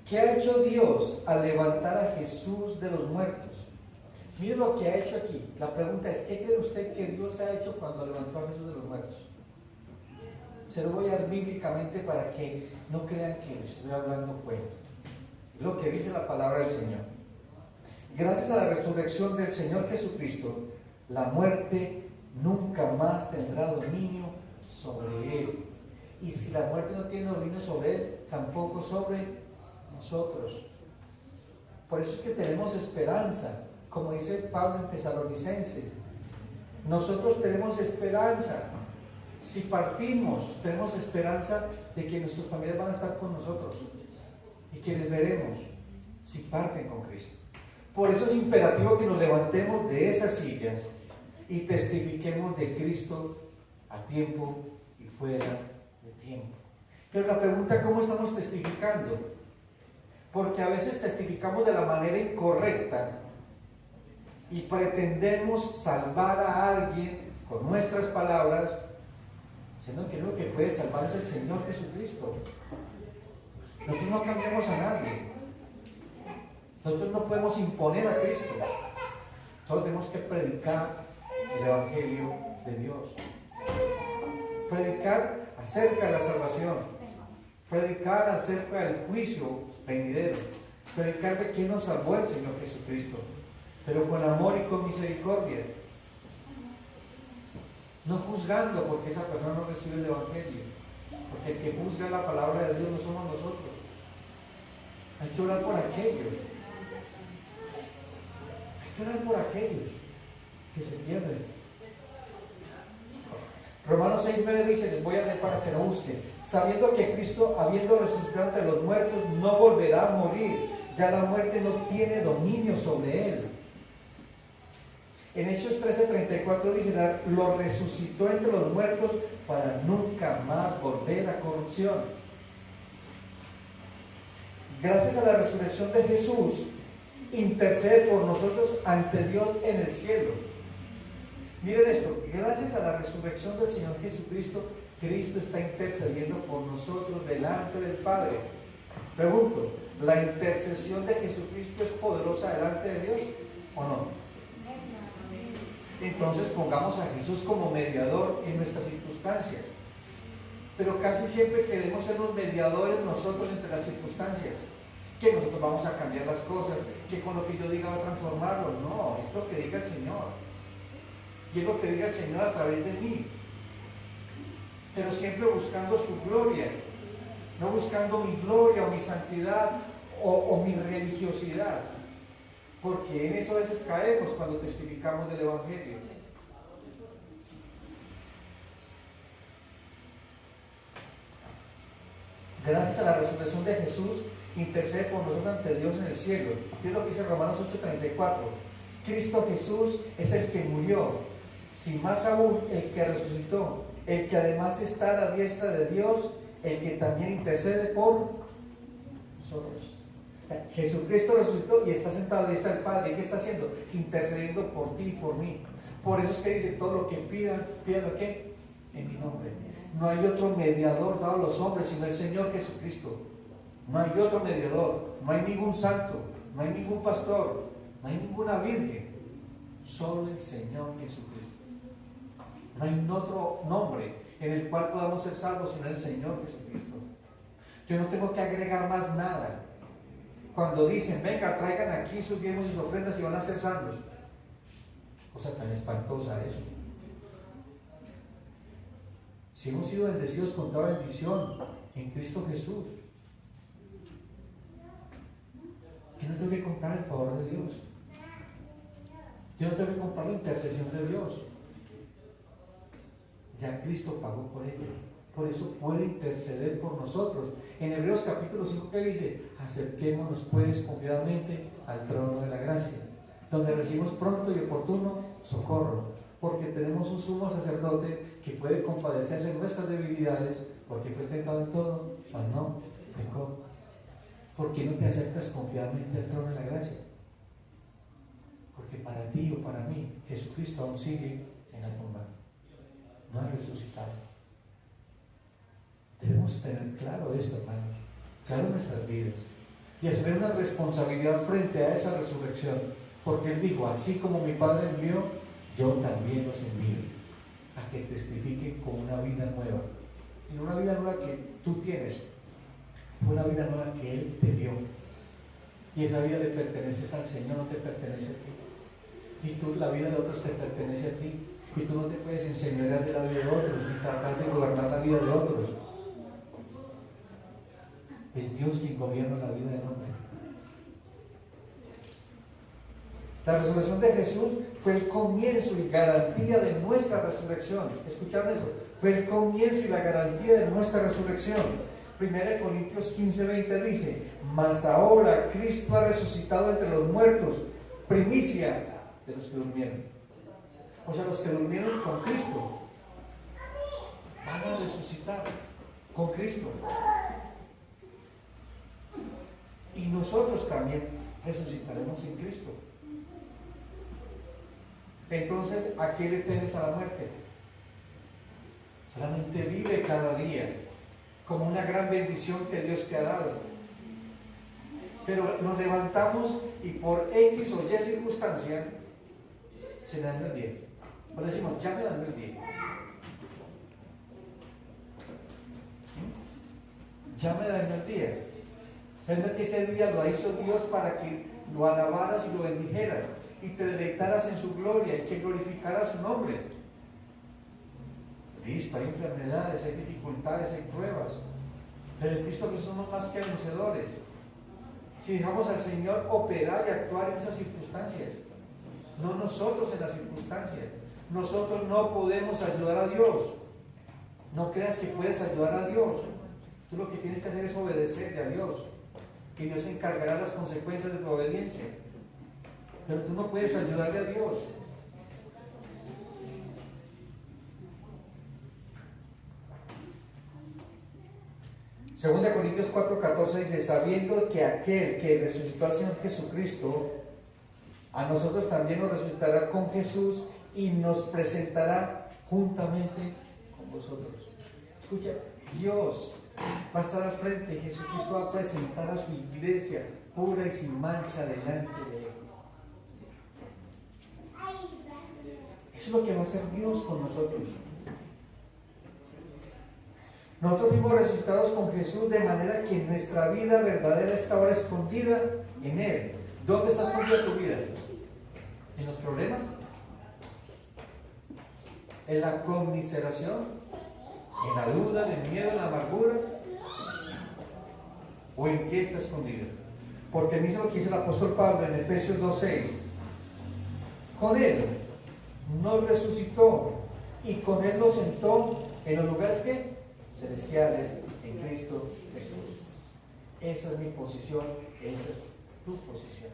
¿Qué ha hecho Dios al levantar a Jesús de los muertos? Mire lo que ha hecho aquí. La pregunta es: ¿qué cree usted que Dios ha hecho cuando levantó a Jesús de los muertos? Se lo voy a dar bíblicamente para que no crean que les estoy hablando cuento. Lo que dice la palabra del Señor. Gracias a la resurrección del Señor Jesucristo, la muerte nunca más tendrá dominio sobre Él. Y si la muerte no tiene dominio sobre Él, tampoco sobre nosotros. Por eso es que tenemos esperanza, como dice Pablo en Tesalonicenses. Nosotros tenemos esperanza. Si partimos, tenemos esperanza de que nuestras familias van a estar con nosotros y que les veremos si parten con Cristo. Por eso es imperativo que nos levantemos de esas sillas y testifiquemos de Cristo a tiempo y fuera de tiempo. Pero la pregunta: ¿cómo estamos testificando? Porque a veces testificamos de la manera incorrecta y pretendemos salvar a alguien con nuestras palabras, siendo que lo que puede salvar es el Señor Jesucristo. Nosotros no cambiamos a nadie. Nosotros no podemos imponer a Cristo. Solo tenemos que predicar el Evangelio de Dios. Predicar acerca de la salvación. predicar acerca del juicio venidero, predicar de quién nos salvó el Señor Jesucristo, pero con amor y con misericordia, no juzgando porque esa persona no recibe el Evangelio, porque el que juzga la palabra de Dios no somos nosotros. Hay que orar por aquellos, hay que orar por aquellos que se pierden. Romanos 6:9 dice, les voy a leer para que no busquen, sabiendo que Cristo, habiendo resucitado entre los muertos, no volverá a morir, ya la muerte no tiene dominio sobre él. En Hechos 13:34 dice, lo resucitó entre los muertos para nunca más volver a corrupción. Gracias a la resurrección de Jesús, intercede por nosotros ante Dios en el cielo. Miren esto, gracias a la resurrección del Señor Jesucristo, Cristo está intercediendo por nosotros delante del Padre. Pregunto, ¿la intercesión de Jesucristo es poderosa delante de Dios o no? Entonces pongamos a Jesús como mediador en nuestras circunstancias. Pero casi siempre queremos ser los mediadores nosotros entre las circunstancias. Que nosotros vamos a cambiar las cosas, que con lo que yo diga va a transformarlo. No, es lo que diga el Señor. Y es lo que diga el Señor a través de mí. Pero siempre buscando su gloria. No buscando mi gloria o mi santidad o mi religiosidad. Porque en eso a veces caemos cuando testificamos del Evangelio. Gracias a la resurrección de Jesús, intercede por nosotros ante Dios en el cielo. Y es lo que dice Romanos 8:34. Cristo Jesús es el que murió, si más aún el que resucitó, el que además está a la diestra de Dios, el que también intercede por nosotros. Jesucristo resucitó y está sentado a la diestra del Padre. ¿Y qué está haciendo? Intercediendo por ti y por mí. Por eso es que dice, todo lo que pidan, pídanlo ¿qué? En mi nombre. No hay otro mediador dado a los hombres sino el Señor Jesucristo. No hay otro mediador, no hay ningún santo, no hay ningún pastor, no hay ninguna virgen. Solo el Señor Jesucristo. No hay otro nombre en el cual podamos ser salvos sino el Señor Jesucristo. Yo no tengo que agregar más nada. Cuando dicen, venga, traigan aquí sus diezmos y sus ofrendas y van a ser salvos. Qué cosa tan espantosa eso. Si hemos sido bendecidos con toda bendición en Cristo Jesús, yo no tengo que comprar el favor de Dios. Yo no tengo que comprar la intercesión de Dios. Ya Cristo pagó por ello. Por eso puede interceder por nosotros. En Hebreos capítulo 5, ¿qué dice? Acerquémonos pues confiadamente al trono de la gracia, donde recibimos pronto y oportuno socorro, porque tenemos un sumo sacerdote que puede compadecerse de nuestras debilidades, porque fue tentado en todo, mas no pecó. ¿Por qué no te acercas confiadamente al trono de la gracia? Porque para ti o para mí, Jesucristo aún sigue en la tumba. No ha resucitado. Debemos tener claro esto, hermanos, claro en nuestras vidas, y asumir una responsabilidad frente a esa resurrección, porque Él dijo, así como mi Padre envió, yo también los envío, a que testifiquen con una vida nueva. Y no una vida nueva que tú tienes, fue una vida nueva que Él te dio, y esa vida le pertenece al Señor, no te pertenece a ti, y tú, la vida de otros te pertenece a ti, y tú no te puedes enseñorear de la vida de otros, ni tratar de gobernar la vida de otros. Es Dios quien gobierna la vida del hombre. La resurrección de Jesús fue el comienzo y garantía de nuestra resurrección. ¿Escucharon eso? Fue el comienzo y la garantía de nuestra resurrección. 1 Corintios 15:20 dice, mas ahora Cristo ha resucitado entre los muertos, primicia de los que durmieron. O sea, los que durmieron con Cristo van a resucitar con Cristo. Y nosotros también resucitaremos en Cristo. Entonces, ¿a qué le temes a la muerte? Solamente vive cada día como una gran bendición que Dios te ha dado. Pero nos levantamos y por X o Y circunstancia se me dañó el día. O decimos, ya me dañó el día. ya me dañó el día. Sabiendo que ese día lo hizo Dios para que lo alabaras y lo bendijeras y te deleitaras en su gloria y que glorificara su nombre. Listo, hay enfermedades, hay dificultades, hay pruebas, pero en Cristo Jesús somos más que vencedores. Si dejamos al Señor operar y actuar en esas circunstancias, no nosotros en las circunstancias. Nosotros no podemos ayudar a Dios. No creas que puedes ayudar a Dios. Tú lo que tienes que hacer es obedecerle a Dios. Y Dios se encargará de las consecuencias de tu obediencia. Pero tú no puedes ayudarle a Dios. Segunda de Corintios 4:14 dice: sabiendo que aquel que resucitó al Señor Jesucristo, a nosotros también nos resucitará con Jesús y nos presentará juntamente con vosotros. Escucha, Dios va a estar al frente y Jesucristo va a presentar a su iglesia pura y sin mancha delante de Él. Eso es lo que va a hacer Dios con nosotros. Nosotros fuimos resucitados con Jesús de manera que nuestra vida verdadera está ahora escondida en Él. ¿Dónde está escondida tu vida? ¿En los problemas? ¿En la conmiseración? ¿En la duda, en el miedo, en la amargura? ¿O en qué está escondida? Porque mismo lo que dice el apóstol Pablo en Efesios 2:6: con Él nos resucitó y con Él nos sentó en los lugares que celestiales en Cristo Jesús. Esa es mi posición, esa es tu posición.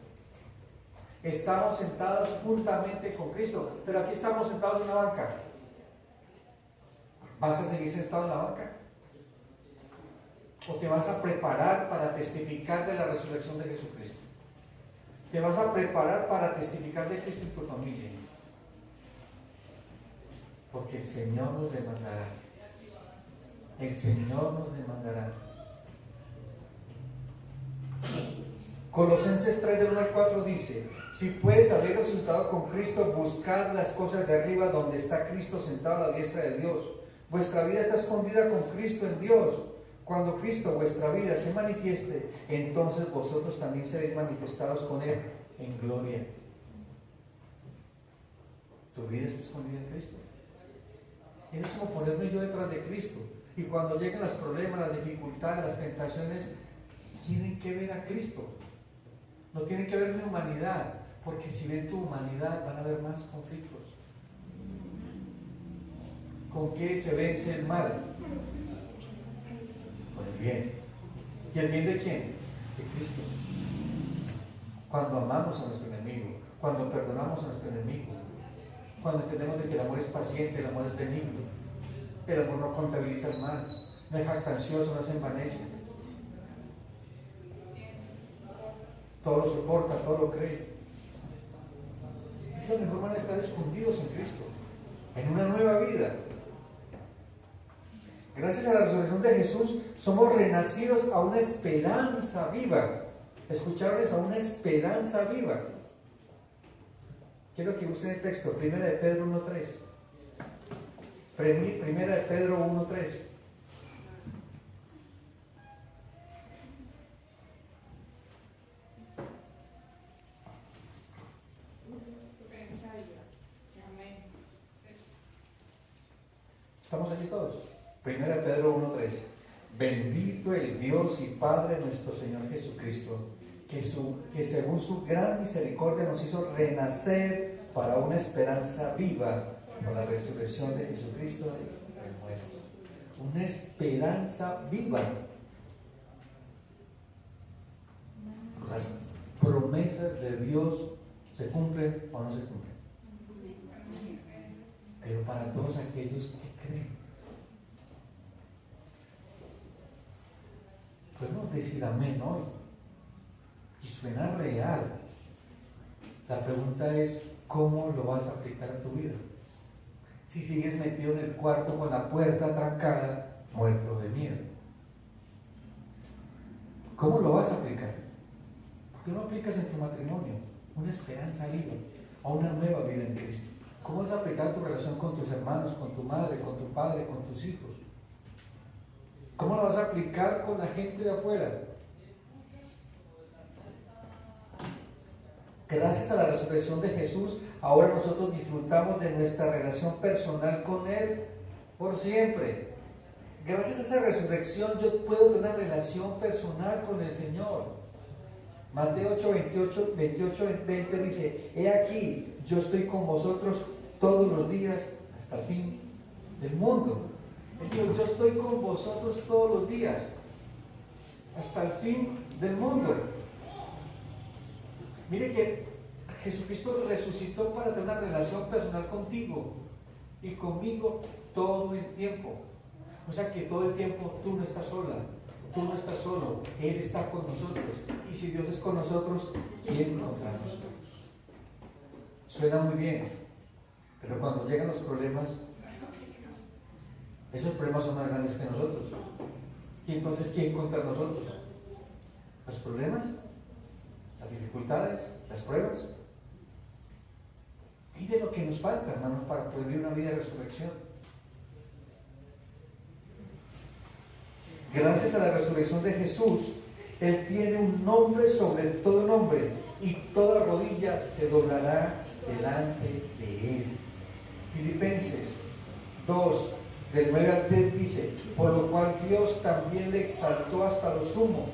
Estamos sentados juntamente con Cristo, pero aquí estamos sentados en una banca. ¿Vas a seguir sentado en la banca? ¿O te vas a preparar para testificar de la resurrección de Jesucristo? ¿Te vas a preparar para testificar de Cristo en tu familia? Porque el Señor nos demandará. El Señor nos demandará. Colosenses 3 del 1 al 4 dice: si pues habéis resucitado con Cristo, buscad las cosas de arriba donde está Cristo sentado a la diestra de Dios. Vuestra vida está escondida con Cristo en Dios. Cuando Cristo, vuestra vida, se manifieste, entonces vosotros también seréis manifestados con Él en gloria. ¿Tu vida está escondida en Cristo? Es como ponerme yo detrás de Cristo. Y cuando lleguen los problemas, las dificultades, las tentaciones, tienen que ver a Cristo. No tienen que ver mi humanidad, porque si ven tu humanidad van a haber más conflictos. ¿Con qué se vence el mal? Con el bien. ¿Y el bien de quién? De Cristo. Cuando amamos a nuestro enemigo, cuando perdonamos a nuestro enemigo, cuando entendemos de que el amor es paciente, el amor es benigno, el amor no contabiliza el mal, no es jactancioso, no se envanece, todo lo soporta, todo lo cree. Es la mejor manera de estar escondidos en Cristo, en una nueva vida. Gracias a la resurrección de Jesús somos renacidos a una esperanza viva. ¿Escucharon? A una esperanza viva. Quiero que busquen el texto, Primera de Pedro 1:3. Primera de Pedro 1:3. ¿Estamos aquí todos? Primera de Pedro 1:3. Bendito el Dios y Padre de nuestro Señor Jesucristo, que según su gran misericordia nos hizo renacer para una esperanza viva por la resurrección de Jesucristo de los muertos. Una esperanza viva. Las promesas de Dios se cumplen o no se cumplen. Pero para todos aquellos que creen. Podemos decir amén hoy. Y suena real. La pregunta es, ¿cómo lo vas a aplicar a tu vida? Si sigues metido en el cuarto con la puerta trancada, muerto de miedo. ¿Cómo lo vas a aplicar? ¿Por qué no aplicas en tu matrimonio una esperanza viva o una nueva vida en Cristo? ¿Cómo vas a aplicar tu relación con tus hermanos, con tu madre, con tu padre, con tus hijos? ¿Cómo la vas a aplicar con la gente de afuera? Gracias a la resurrección de Jesús, ahora nosotros disfrutamos de nuestra relación personal con Él por siempre. Gracias a esa resurrección yo puedo tener una relación personal con el Señor. Mateo 8, 28, 20 dice: he aquí, yo estoy con vosotros todos los días hasta el fin del mundo. Él dijo: yo estoy con vosotros todos los días hasta el fin del mundo. Mire que Jesucristo resucitó para tener una relación personal contigo y conmigo todo el tiempo. O sea que todo el tiempo tú no estás sola, tú no estás solo, Él está con nosotros. Y si Dios es con nosotros, ¿quién contra nosotros? Suena muy bien, pero cuando llegan los problemas, esos problemas son más grandes que nosotros. Y entonces, ¿quién contra nosotros? ¿Los problemas? ¿Las dificultades? ¿Las pruebas? Mire lo que nos falta, hermanos, para poder vivir una vida de resurrección. Gracias a la resurrección de Jesús, Él tiene un nombre sobre todo nombre, y toda rodilla se doblará delante de Él. Filipenses 2, del 9 al 10 dice: por lo cual Dios también le exaltó hasta lo sumo,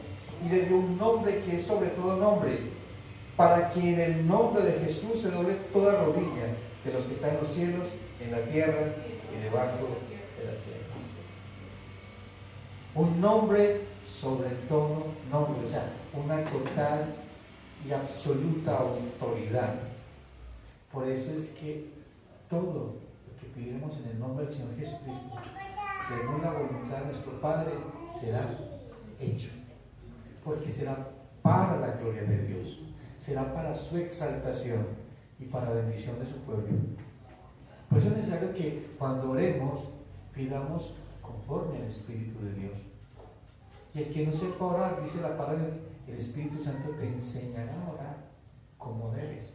y le dio un nombre que es sobre todo nombre, para que en el nombre de Jesús se doble toda rodilla, de los que están en los cielos, en la tierra y debajo de la tierra. Un nombre sobre todo nombre, o sea, una total y absoluta autoridad. Por eso es que todo lo que pidiéramos en el nombre del Señor Jesucristo, según la voluntad de nuestro Padre, será hecho, porque será para la gloria de Dios, será para su exaltación y para la bendición de su pueblo. Por eso es necesario que cuando oremos pidamos conforme al Espíritu de Dios. Y el que no sepa orar, dice la palabra, el Espíritu Santo te enseñará a orar como debes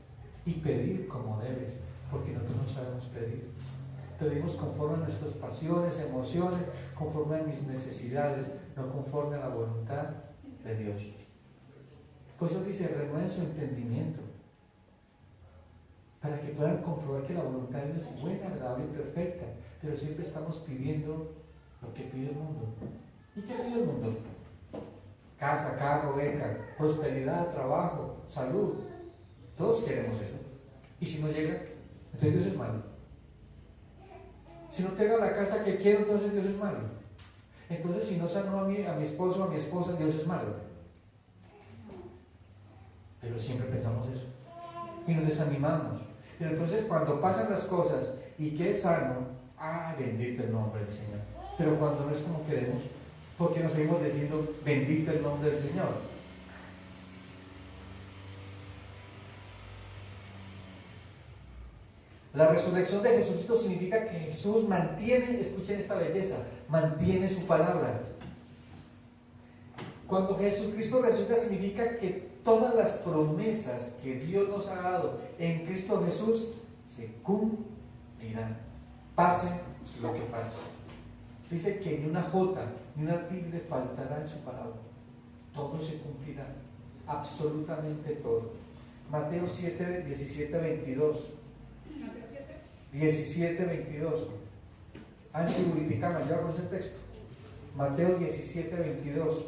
y pedir como debes, porque nosotros no sabemos pedir. Pedimos conforme a nuestras pasiones, emociones, conforme a mis necesidades, no conforme a la voluntad de Dios. Por eso dice: renueven su entendimiento, para que puedan comprobar que la voluntad de Dios es buena, agradable y perfecta. Pero siempre estamos pidiendo lo que pide el mundo. ¿Y qué pide el mundo? Casa, carro, beca, prosperidad, trabajo, salud. Todos queremos eso. Y si no llega, entonces Dios es malo. Si no tengo la casa que quiero, entonces Dios es malo. Entonces, si no sanó a mi esposo o a mi esposa, Dios es malo. Pero siempre pensamos eso y nos desanimamos. Pero entonces, cuando pasan las cosas y que es sano, bendito el nombre del Señor. Pero cuando no es como queremos, ¿por qué nos seguimos diciendo bendito el nombre del Señor? La resurrección de Jesucristo significa que Jesús mantiene, escuchen esta belleza, mantiene su palabra. Cuando Jesucristo resucita, significa que todas las promesas que Dios nos ha dado en Cristo Jesús se cumplirán, pase lo que pase. Dice que ni una jota ni una tilde faltará en su palabra. Todo se cumplirá, absolutamente todo. Mateo 7, 17, 22. 17, 22. Antes Buriticama, ya con ese texto. Mateo 17, 22.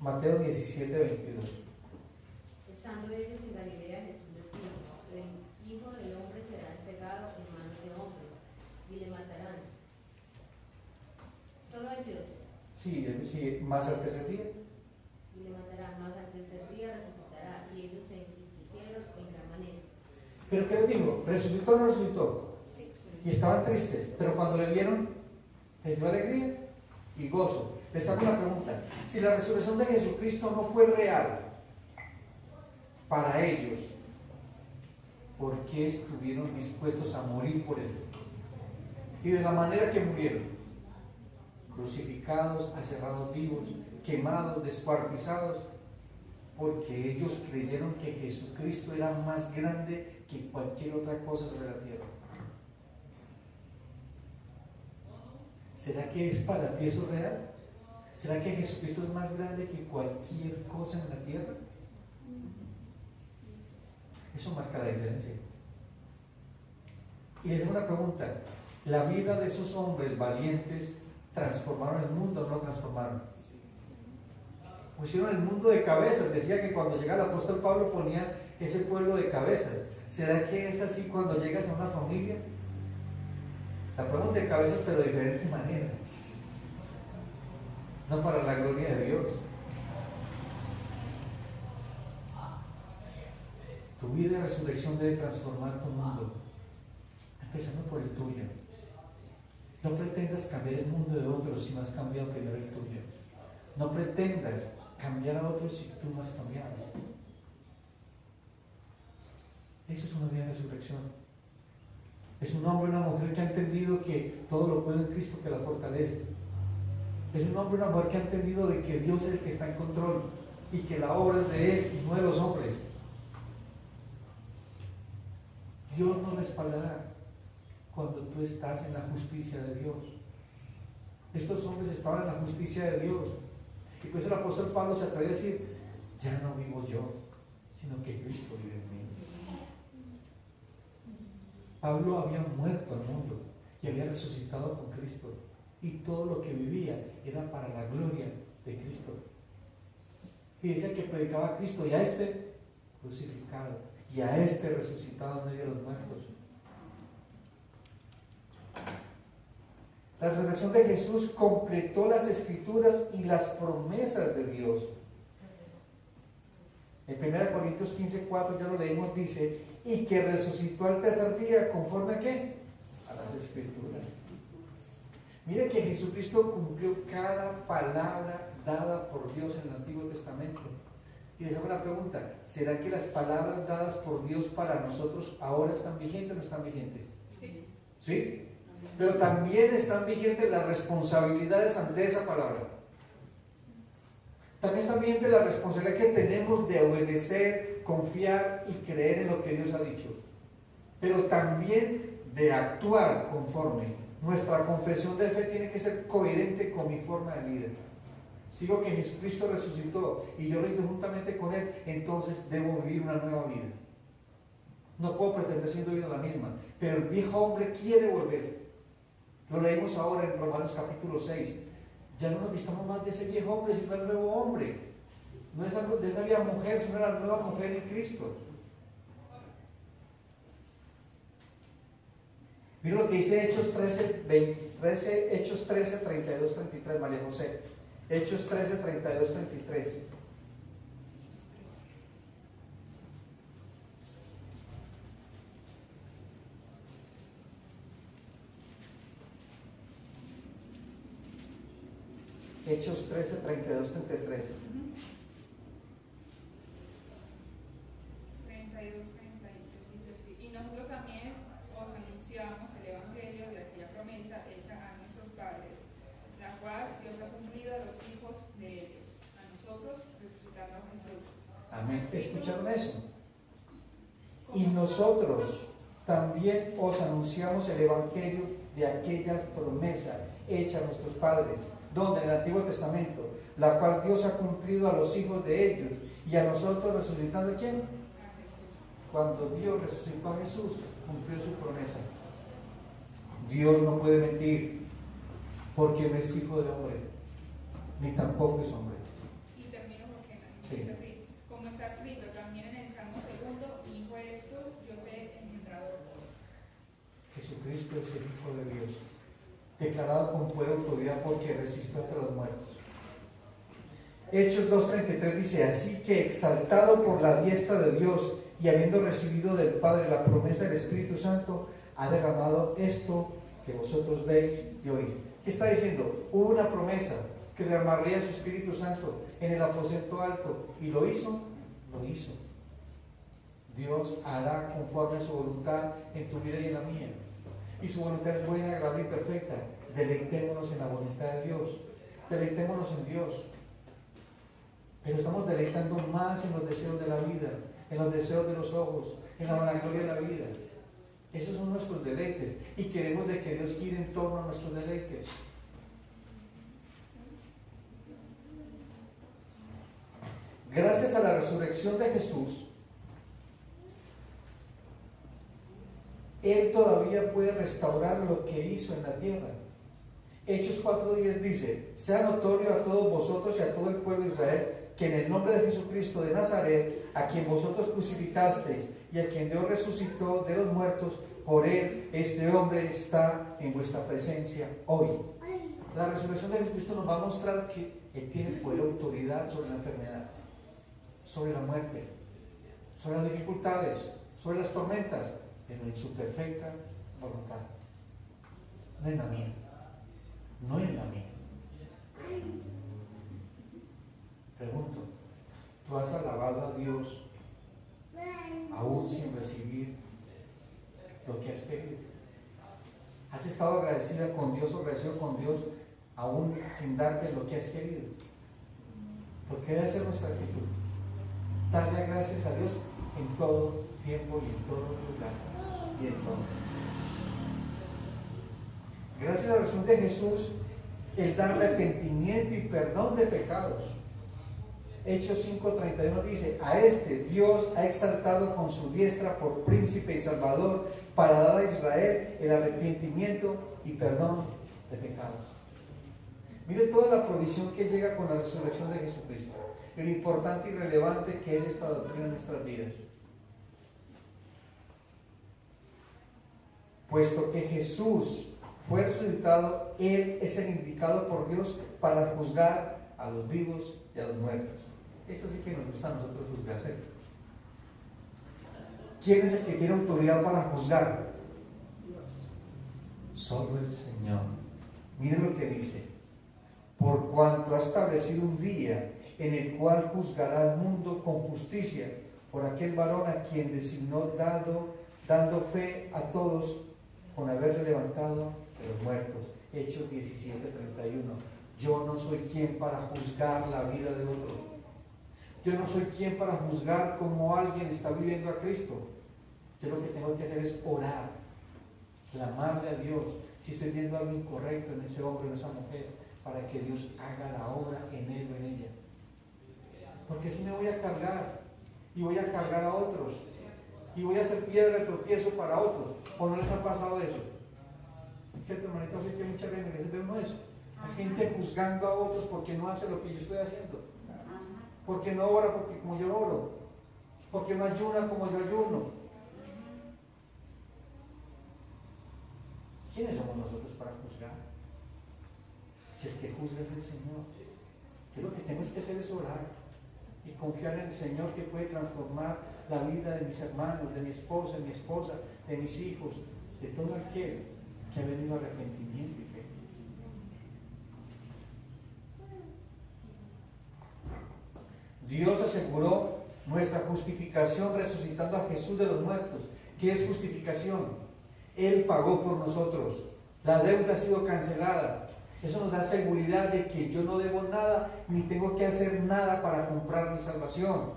Mateo 17, 22. Estando ellos en Galilea, Jesús les dijo: el Hijo del Hombre será entregado en manos de hombres, y le matarán. Solo hay Dios. Sí, más al tercer día. Y le matarán, más al tercer día resucitará, y ellos se entristecieron en gran manera. ¿Pero qué les dijo? ¿Resucitó o no resucitó? Sí. Y estaban tristes, pero cuando le vieron, les dio alegría y gozo. Les hago una pregunta: si la resurrección de Jesucristo no fue real para ellos, ¿por qué estuvieron dispuestos a morir por Él? Y de la manera que murieron, crucificados, aserrados vivos, quemados, descuartizados, porque ellos creyeron que Jesucristo era más grande que cualquier otra cosa sobre la tierra. ¿Será que es para ti eso real? ¿Será que Jesucristo es más grande que cualquier cosa en la tierra? Eso marca la diferencia. Y les hago una pregunta: ¿la vida de esos hombres valientes transformaron el mundo o no lo transformaron? Pusieron el mundo de cabezas. Decía que cuando llega el apóstol Pablo ponía ese pueblo de cabezas. ¿Será que es así cuando llegas a una familia? La ponemos de cabezas, pero de diferente manera, no para la gloria de Dios. Tu vida de resurrección debe transformar tu mundo, empezando por el tuyo. No pretendas cambiar el mundo de otros si no has cambiado primero el tuyo. No pretendas cambiar a otros si tú no has cambiado. Eso es una vida de resurrección. Es un hombre o una mujer que ha entendido que todo lo puede en Cristo que la fortalece. Es un hombre o una mujer que ha entendido de que Dios es el que está en control y que la obra es de Él y no de los hombres. Dios nos respaldará cuando tú estás en la justicia de Dios. Estos hombres estaban en la justicia de Dios. Y por eso el apóstol Pablo se atrevió a decir: ya no vivo yo, sino que Cristo vive en mí. Pablo había muerto al mundo y había resucitado con Cristo, y todo lo que vivía era para la gloria de Cristo. Y decía que predicaba a Cristo y a este crucificado y a este resucitado en medio de los muertos. La resurrección de Jesús completó las escrituras y las promesas de Dios. En 1 Corintios 15:4, ya lo leímos, dice: y que resucitó al tercer día, ¿conforme a qué? A las escrituras. Mire que Jesucristo cumplió cada palabra dada por Dios en el Antiguo Testamento. Y les hago una pregunta: ¿será que las palabras dadas por Dios para nosotros ahora están vigentes o no están vigentes? Sí. ¿Sí? Pero también están vigentes las responsabilidades ante esa palabra. También está vigente la responsabilidad que tenemos de obedecer, confiar y creer en lo que Dios ha dicho. Pero también de actuar conforme. Nuestra confesión de fe tiene que ser coherente con mi forma de vida. Sigo que Jesucristo resucitó y yo lo hice juntamente con Él, entonces debo vivir una nueva vida. No puedo pretender siendo vida la misma, pero el viejo hombre quiere volver. Lo leímos ahora en Romanos capítulo 6. Ya no nos vistamos más de ese viejo hombre, sino el nuevo hombre. No es de esa vieja mujer, sino la nueva mujer en Cristo. Mira lo que dice Hechos 13, 32, 33, María José. Hechos 13, 32, 33. Hechos 13, 32, 33. 32, 33 dice así: y nosotros también os anunciamos el evangelio de aquella promesa hecha a nuestros padres, la cual Dios ha cumplido a los hijos de ellos, a nosotros resucitando a Jesús. Amén. ¿Escucharon eso? Y nosotros también os anunciamos el evangelio de aquella promesa hecha a nuestros padres. ¿Dónde? En el Antiguo Testamento, la cual Dios ha cumplido a los hijos de ellos y a nosotros resucitando. ¿A quién? Cuando Dios resucitó a Jesús, cumplió su promesa. Dios no puede mentir, porque no es hijo de hombre, ni tampoco es hombre. Y termino porque Sí. dice así: como está escrito también en el Salmo 2, hijo eres tú, yo te he engendrado. Jesucristo es el Hijo de Dios, declarado con poder y autoridad porque resucitó entre los muertos. Hechos 2:33 dice: así que exaltado por la diestra de Dios y habiendo recibido del Padre la promesa del Espíritu Santo, ha derramado esto que vosotros veis y oís. ¿Qué está diciendo? Hubo una promesa que derramaría su Espíritu Santo en el aposento alto, y lo hizo. Dios hará conforme a su voluntad en tu vida y en la mía. Y su voluntad es buena, agradable y perfecta. Deleitémonos en la voluntad de Dios. Deleitémonos en Dios. Pero estamos deleitando más en los deseos de la vida, en los deseos de los ojos, en la vanagloria de la vida. Esos son nuestros deleites. Y queremos de que Dios gire en torno a nuestros deleites. Gracias a la resurrección de Jesús, Él todavía puede restaurar lo que hizo en la tierra. Hechos 4:10 dice: sea notorio a todos vosotros y a todo el pueblo de Israel que en el nombre de Jesucristo de Nazaret, a quien vosotros crucificasteis y a quien Dios resucitó de los muertos, por Él este hombre está en vuestra presencia hoy. La resurrección de Jesucristo nos va a mostrar que Él tiene poder y autoridad sobre la enfermedad, sobre la muerte, sobre las dificultades, sobre las tormentas, pero en su perfecta voluntad. No en la mía. No en la mía. Pregunto, ¿tú has alabado a Dios aún sin recibir lo que has pedido? ¿Has estado agradecida con Dios o agradecido con Dios aún sin darte lo que has querido? Porque debe ser nuestra actitud. Darle gracias a Dios en todo tiempo y en todo lugar y en todo. Gracias a la resurrección de Jesús, Él da arrepentimiento y perdón de pecados. Hechos 5:31 dice: a este Dios ha exaltado con su diestra por príncipe y salvador, para dar a Israel el arrepentimiento y perdón de pecados. Mire toda la provisión que llega con la resurrección de Jesucristo, y lo importante y relevante que es esta doctrina en nuestras vidas. Puesto que Jesús fue resucitado, Él es el indicado por Dios para juzgar a los vivos y a los muertos. Esto sí que nos gusta a nosotros juzgar. ¿Quién es el que tiene autoridad para juzgar? Solo el Señor. Miren lo que dice: por cuanto ha establecido un día en el cual juzgará al mundo con justicia por aquel varón a quien designó, dando fe a todos con haberle levantado de los muertos. Hechos 17:31. Yo no soy quien para juzgar la vida de otro. Yo no soy quien para juzgar cómo alguien está viviendo a Cristo. Yo lo que tengo que hacer es orar, clamarle a Dios si estoy viendo algo incorrecto en ese hombre o en esa mujer, para que Dios haga la obra en él o en ella. Porque si me voy a cargar y voy a cargar a otros y voy a hacer piedra de tropiezo para otros. ¿O no les ha pasado eso? ¿Cierto, hermanito? Que muchas veces ve uno eso. La gente juzgando a otros porque no hace lo que yo estoy haciendo, porque no ora porque como yo oro, porque no ayuna como yo ayuno. ¿Quiénes somos nosotros para juzgar? Si el que juzga es el Señor. Yo lo que tengo es que hacer es orar y confiar en el Señor, que puede transformar la vida de mis hermanos, de mi esposa, de mis hijos, de todo aquel que ha venido a arrepentimiento y fe. Dios aseguró nuestra justificación resucitando a Jesús de los muertos. ¿Qué es justificación? Él pagó por nosotros. La deuda ha sido cancelada. Eso nos da seguridad de que yo no debo nada, ni tengo que hacer nada para comprar mi salvación.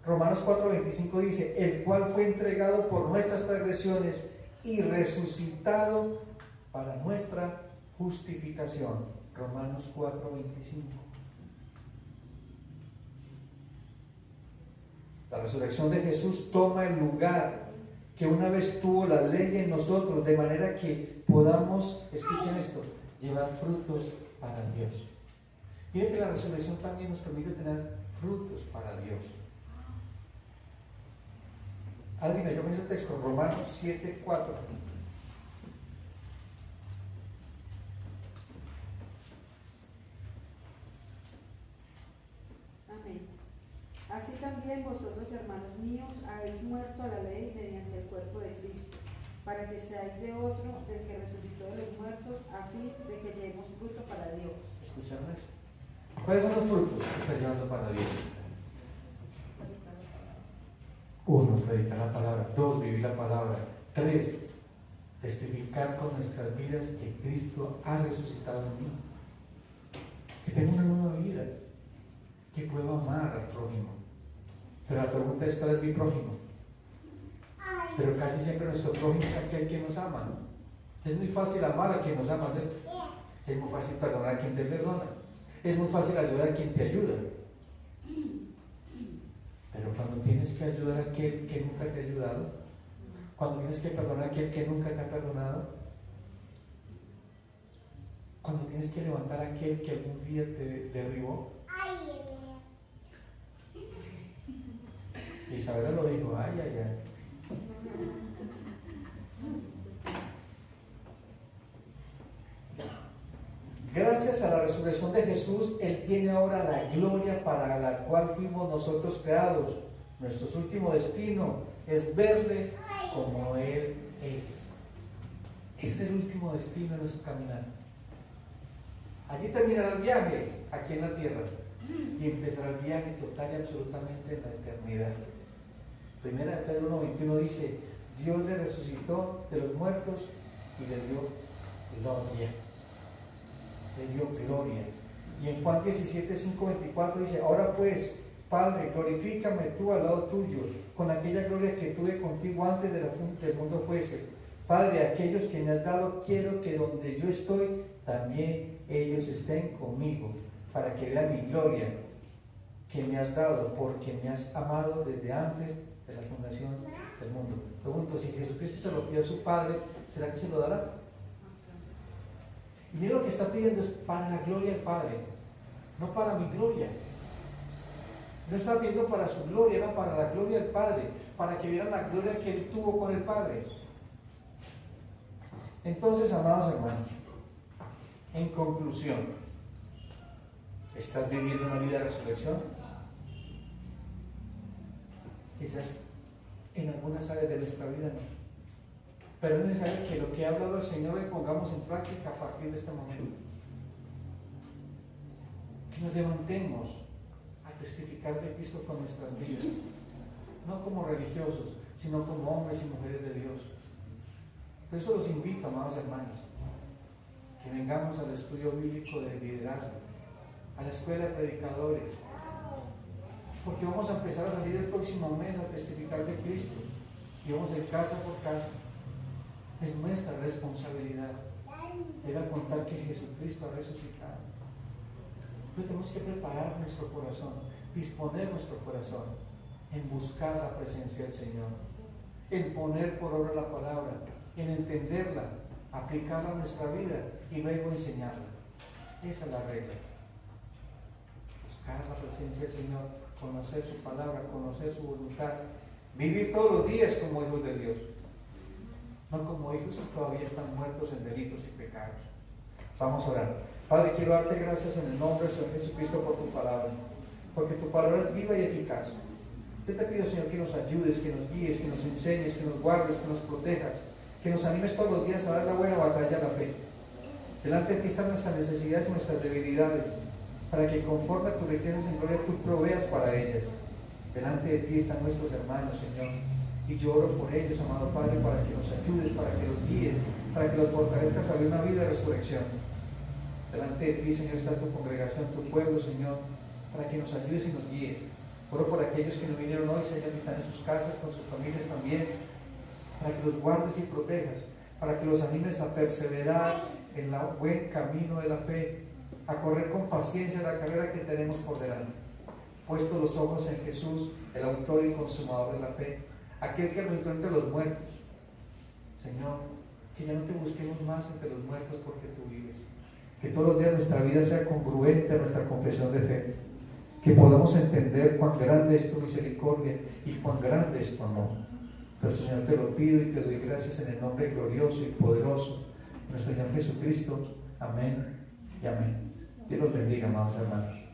Romanos 4:25 dice: el cual fue entregado por nuestras transgresiones y resucitado para nuestra justificación. Romanos 4:25. La resurrección de Jesús toma el lugar que una vez tuvo la ley en nosotros, de manera que podamos, escuchen esto, llevar frutos para Dios. Miren que la resurrección también nos permite tener frutos para Dios. Adivina, yo me hice el texto, Romanos 7:4. Amén. Así también vosotros, hermanos míos, habéis muerto a la ley mediante el cuerpo de Cristo, para que seáis de otro, del que resucitó de los muertos, a fin de que llevemos fruto para Dios. ¿Escucharon eso? ¿Cuáles son los frutos que está llevando para Dios? 1, predicar la palabra. 2, vivir la palabra. 3, testificar con nuestras vidas que Cristo ha resucitado en mí, que tengo una nueva vida, que puedo amar al prójimo. Pero la pregunta es, ¿cuál es mi prójimo? Pero casi siempre nuestro prójimo es aquel que nos ama, ¿no? Es muy fácil amar a quien nos ama, ¿sí? Es muy fácil perdonar a quien te perdona, es muy fácil ayudar a quien te ayuda. Pero cuando tienes que ayudar a aquel que nunca te ha ayudado, cuando tienes que perdonar a aquel que nunca te ha perdonado, cuando tienes que levantar a aquel que algún día te derribó. Isabela lo dijo, ay, ay, ay. Gracias a la resurrección de Jesús, Él tiene ahora la gloria para la cual fuimos nosotros creados. Nuestro último destino es verle como Él es. Ese es el último destino de nuestro caminar. Allí terminará el viaje, aquí en la tierra, y empezará el viaje total y absolutamente en la eternidad. Primera de Pedro 1:21 dice, Dios le resucitó de los muertos y le dio gloria. Le dio gloria. Y en Juan 17:5-24 dice, ahora pues, Padre, glorifícame tú al lado tuyo, con aquella gloria que tuve contigo antes de que el mundo fuese. Padre, aquellos que me has dado, quiero que donde yo estoy, también ellos estén conmigo, para que vean mi gloria que me has dado, porque me has amado desde antes de la fundación del mundo. Pregunto, si Jesucristo se lo pidió a su Padre, ¿será que se lo dará? Y mira, lo que está pidiendo es para la gloria del Padre, no para mi gloria. No está pidiendo para su gloria, era para la gloria del Padre, para que vieran la gloria que Él tuvo con el Padre. Entonces, amados hermanos, en conclusión, ¿estás viviendo una vida de resurrección? Quizás en algunas áreas de nuestra vida no. Pero es necesario que lo que ha hablado el Señor lo pongamos en práctica a partir de este momento. Que nos levantemos a testificar de Cristo con nuestras vidas, no como religiosos, sino como hombres y mujeres de Dios. Por eso los invito, amados hermanos, que vengamos al estudio bíblico de liderazgo, a la escuela de predicadores, porque vamos a empezar a salir el próximo mes a testificar de Cristo y vamos a ir casa por casa. Es nuestra responsabilidad ir a contar que Jesucristo ha resucitado. Pero tenemos que preparar nuestro corazón, disponer nuestro corazón en buscar la presencia del Señor, en poner por obra la palabra, en entenderla, aplicarla a nuestra vida y luego enseñarla. Esa es la regla. Buscar la presencia del Señor, conocer su palabra, conocer su voluntad, vivir todos los días como hijos de Dios, no como hijos que todavía están muertos en delitos y pecados. Vamos a orar. Padre, quiero darte gracias en el nombre del Señor Jesucristo por tu palabra, porque tu palabra es viva y eficaz. Yo te pido, Señor, que nos ayudes, que nos guíes, que nos enseñes, que nos guardes, que nos protejas, que nos animes todos los días a dar la buena batalla a la fe. Delante de ti están nuestras necesidades y nuestras debilidades, para que conforme a tus riquezas en gloria tú proveas para ellas. Delante de ti están nuestros hermanos, Señor, y yo oro por ellos, amado Padre, para que nos ayudes, para que los guíes, para que los fortalezcas a vivir una vida de resurrección. Delante de ti, Señor, está tu congregación, tu pueblo, Señor, para que nos ayudes y nos guíes. Oro por aquellos que no vinieron hoy, Señor, que están en sus casas, con sus familias también, para que los guardes y protejas, para que los animes a perseverar en el buen camino de la fe, a correr con paciencia la carrera que tenemos por delante. Puesto los ojos en Jesús, el autor y consumador de la fe, aquel que resucitó entre los muertos. Señor, que ya no te busquemos más entre los muertos porque tú vives. Que todos los días de nuestra vida sea congruente a nuestra confesión de fe. Que podamos entender cuán grande es tu misericordia y cuán grande es tu amor. Entonces, Señor, te lo pido y te doy gracias en el nombre glorioso y poderoso de nuestro Señor Jesucristo. Amén y amén. Dios los bendiga, amados hermanos.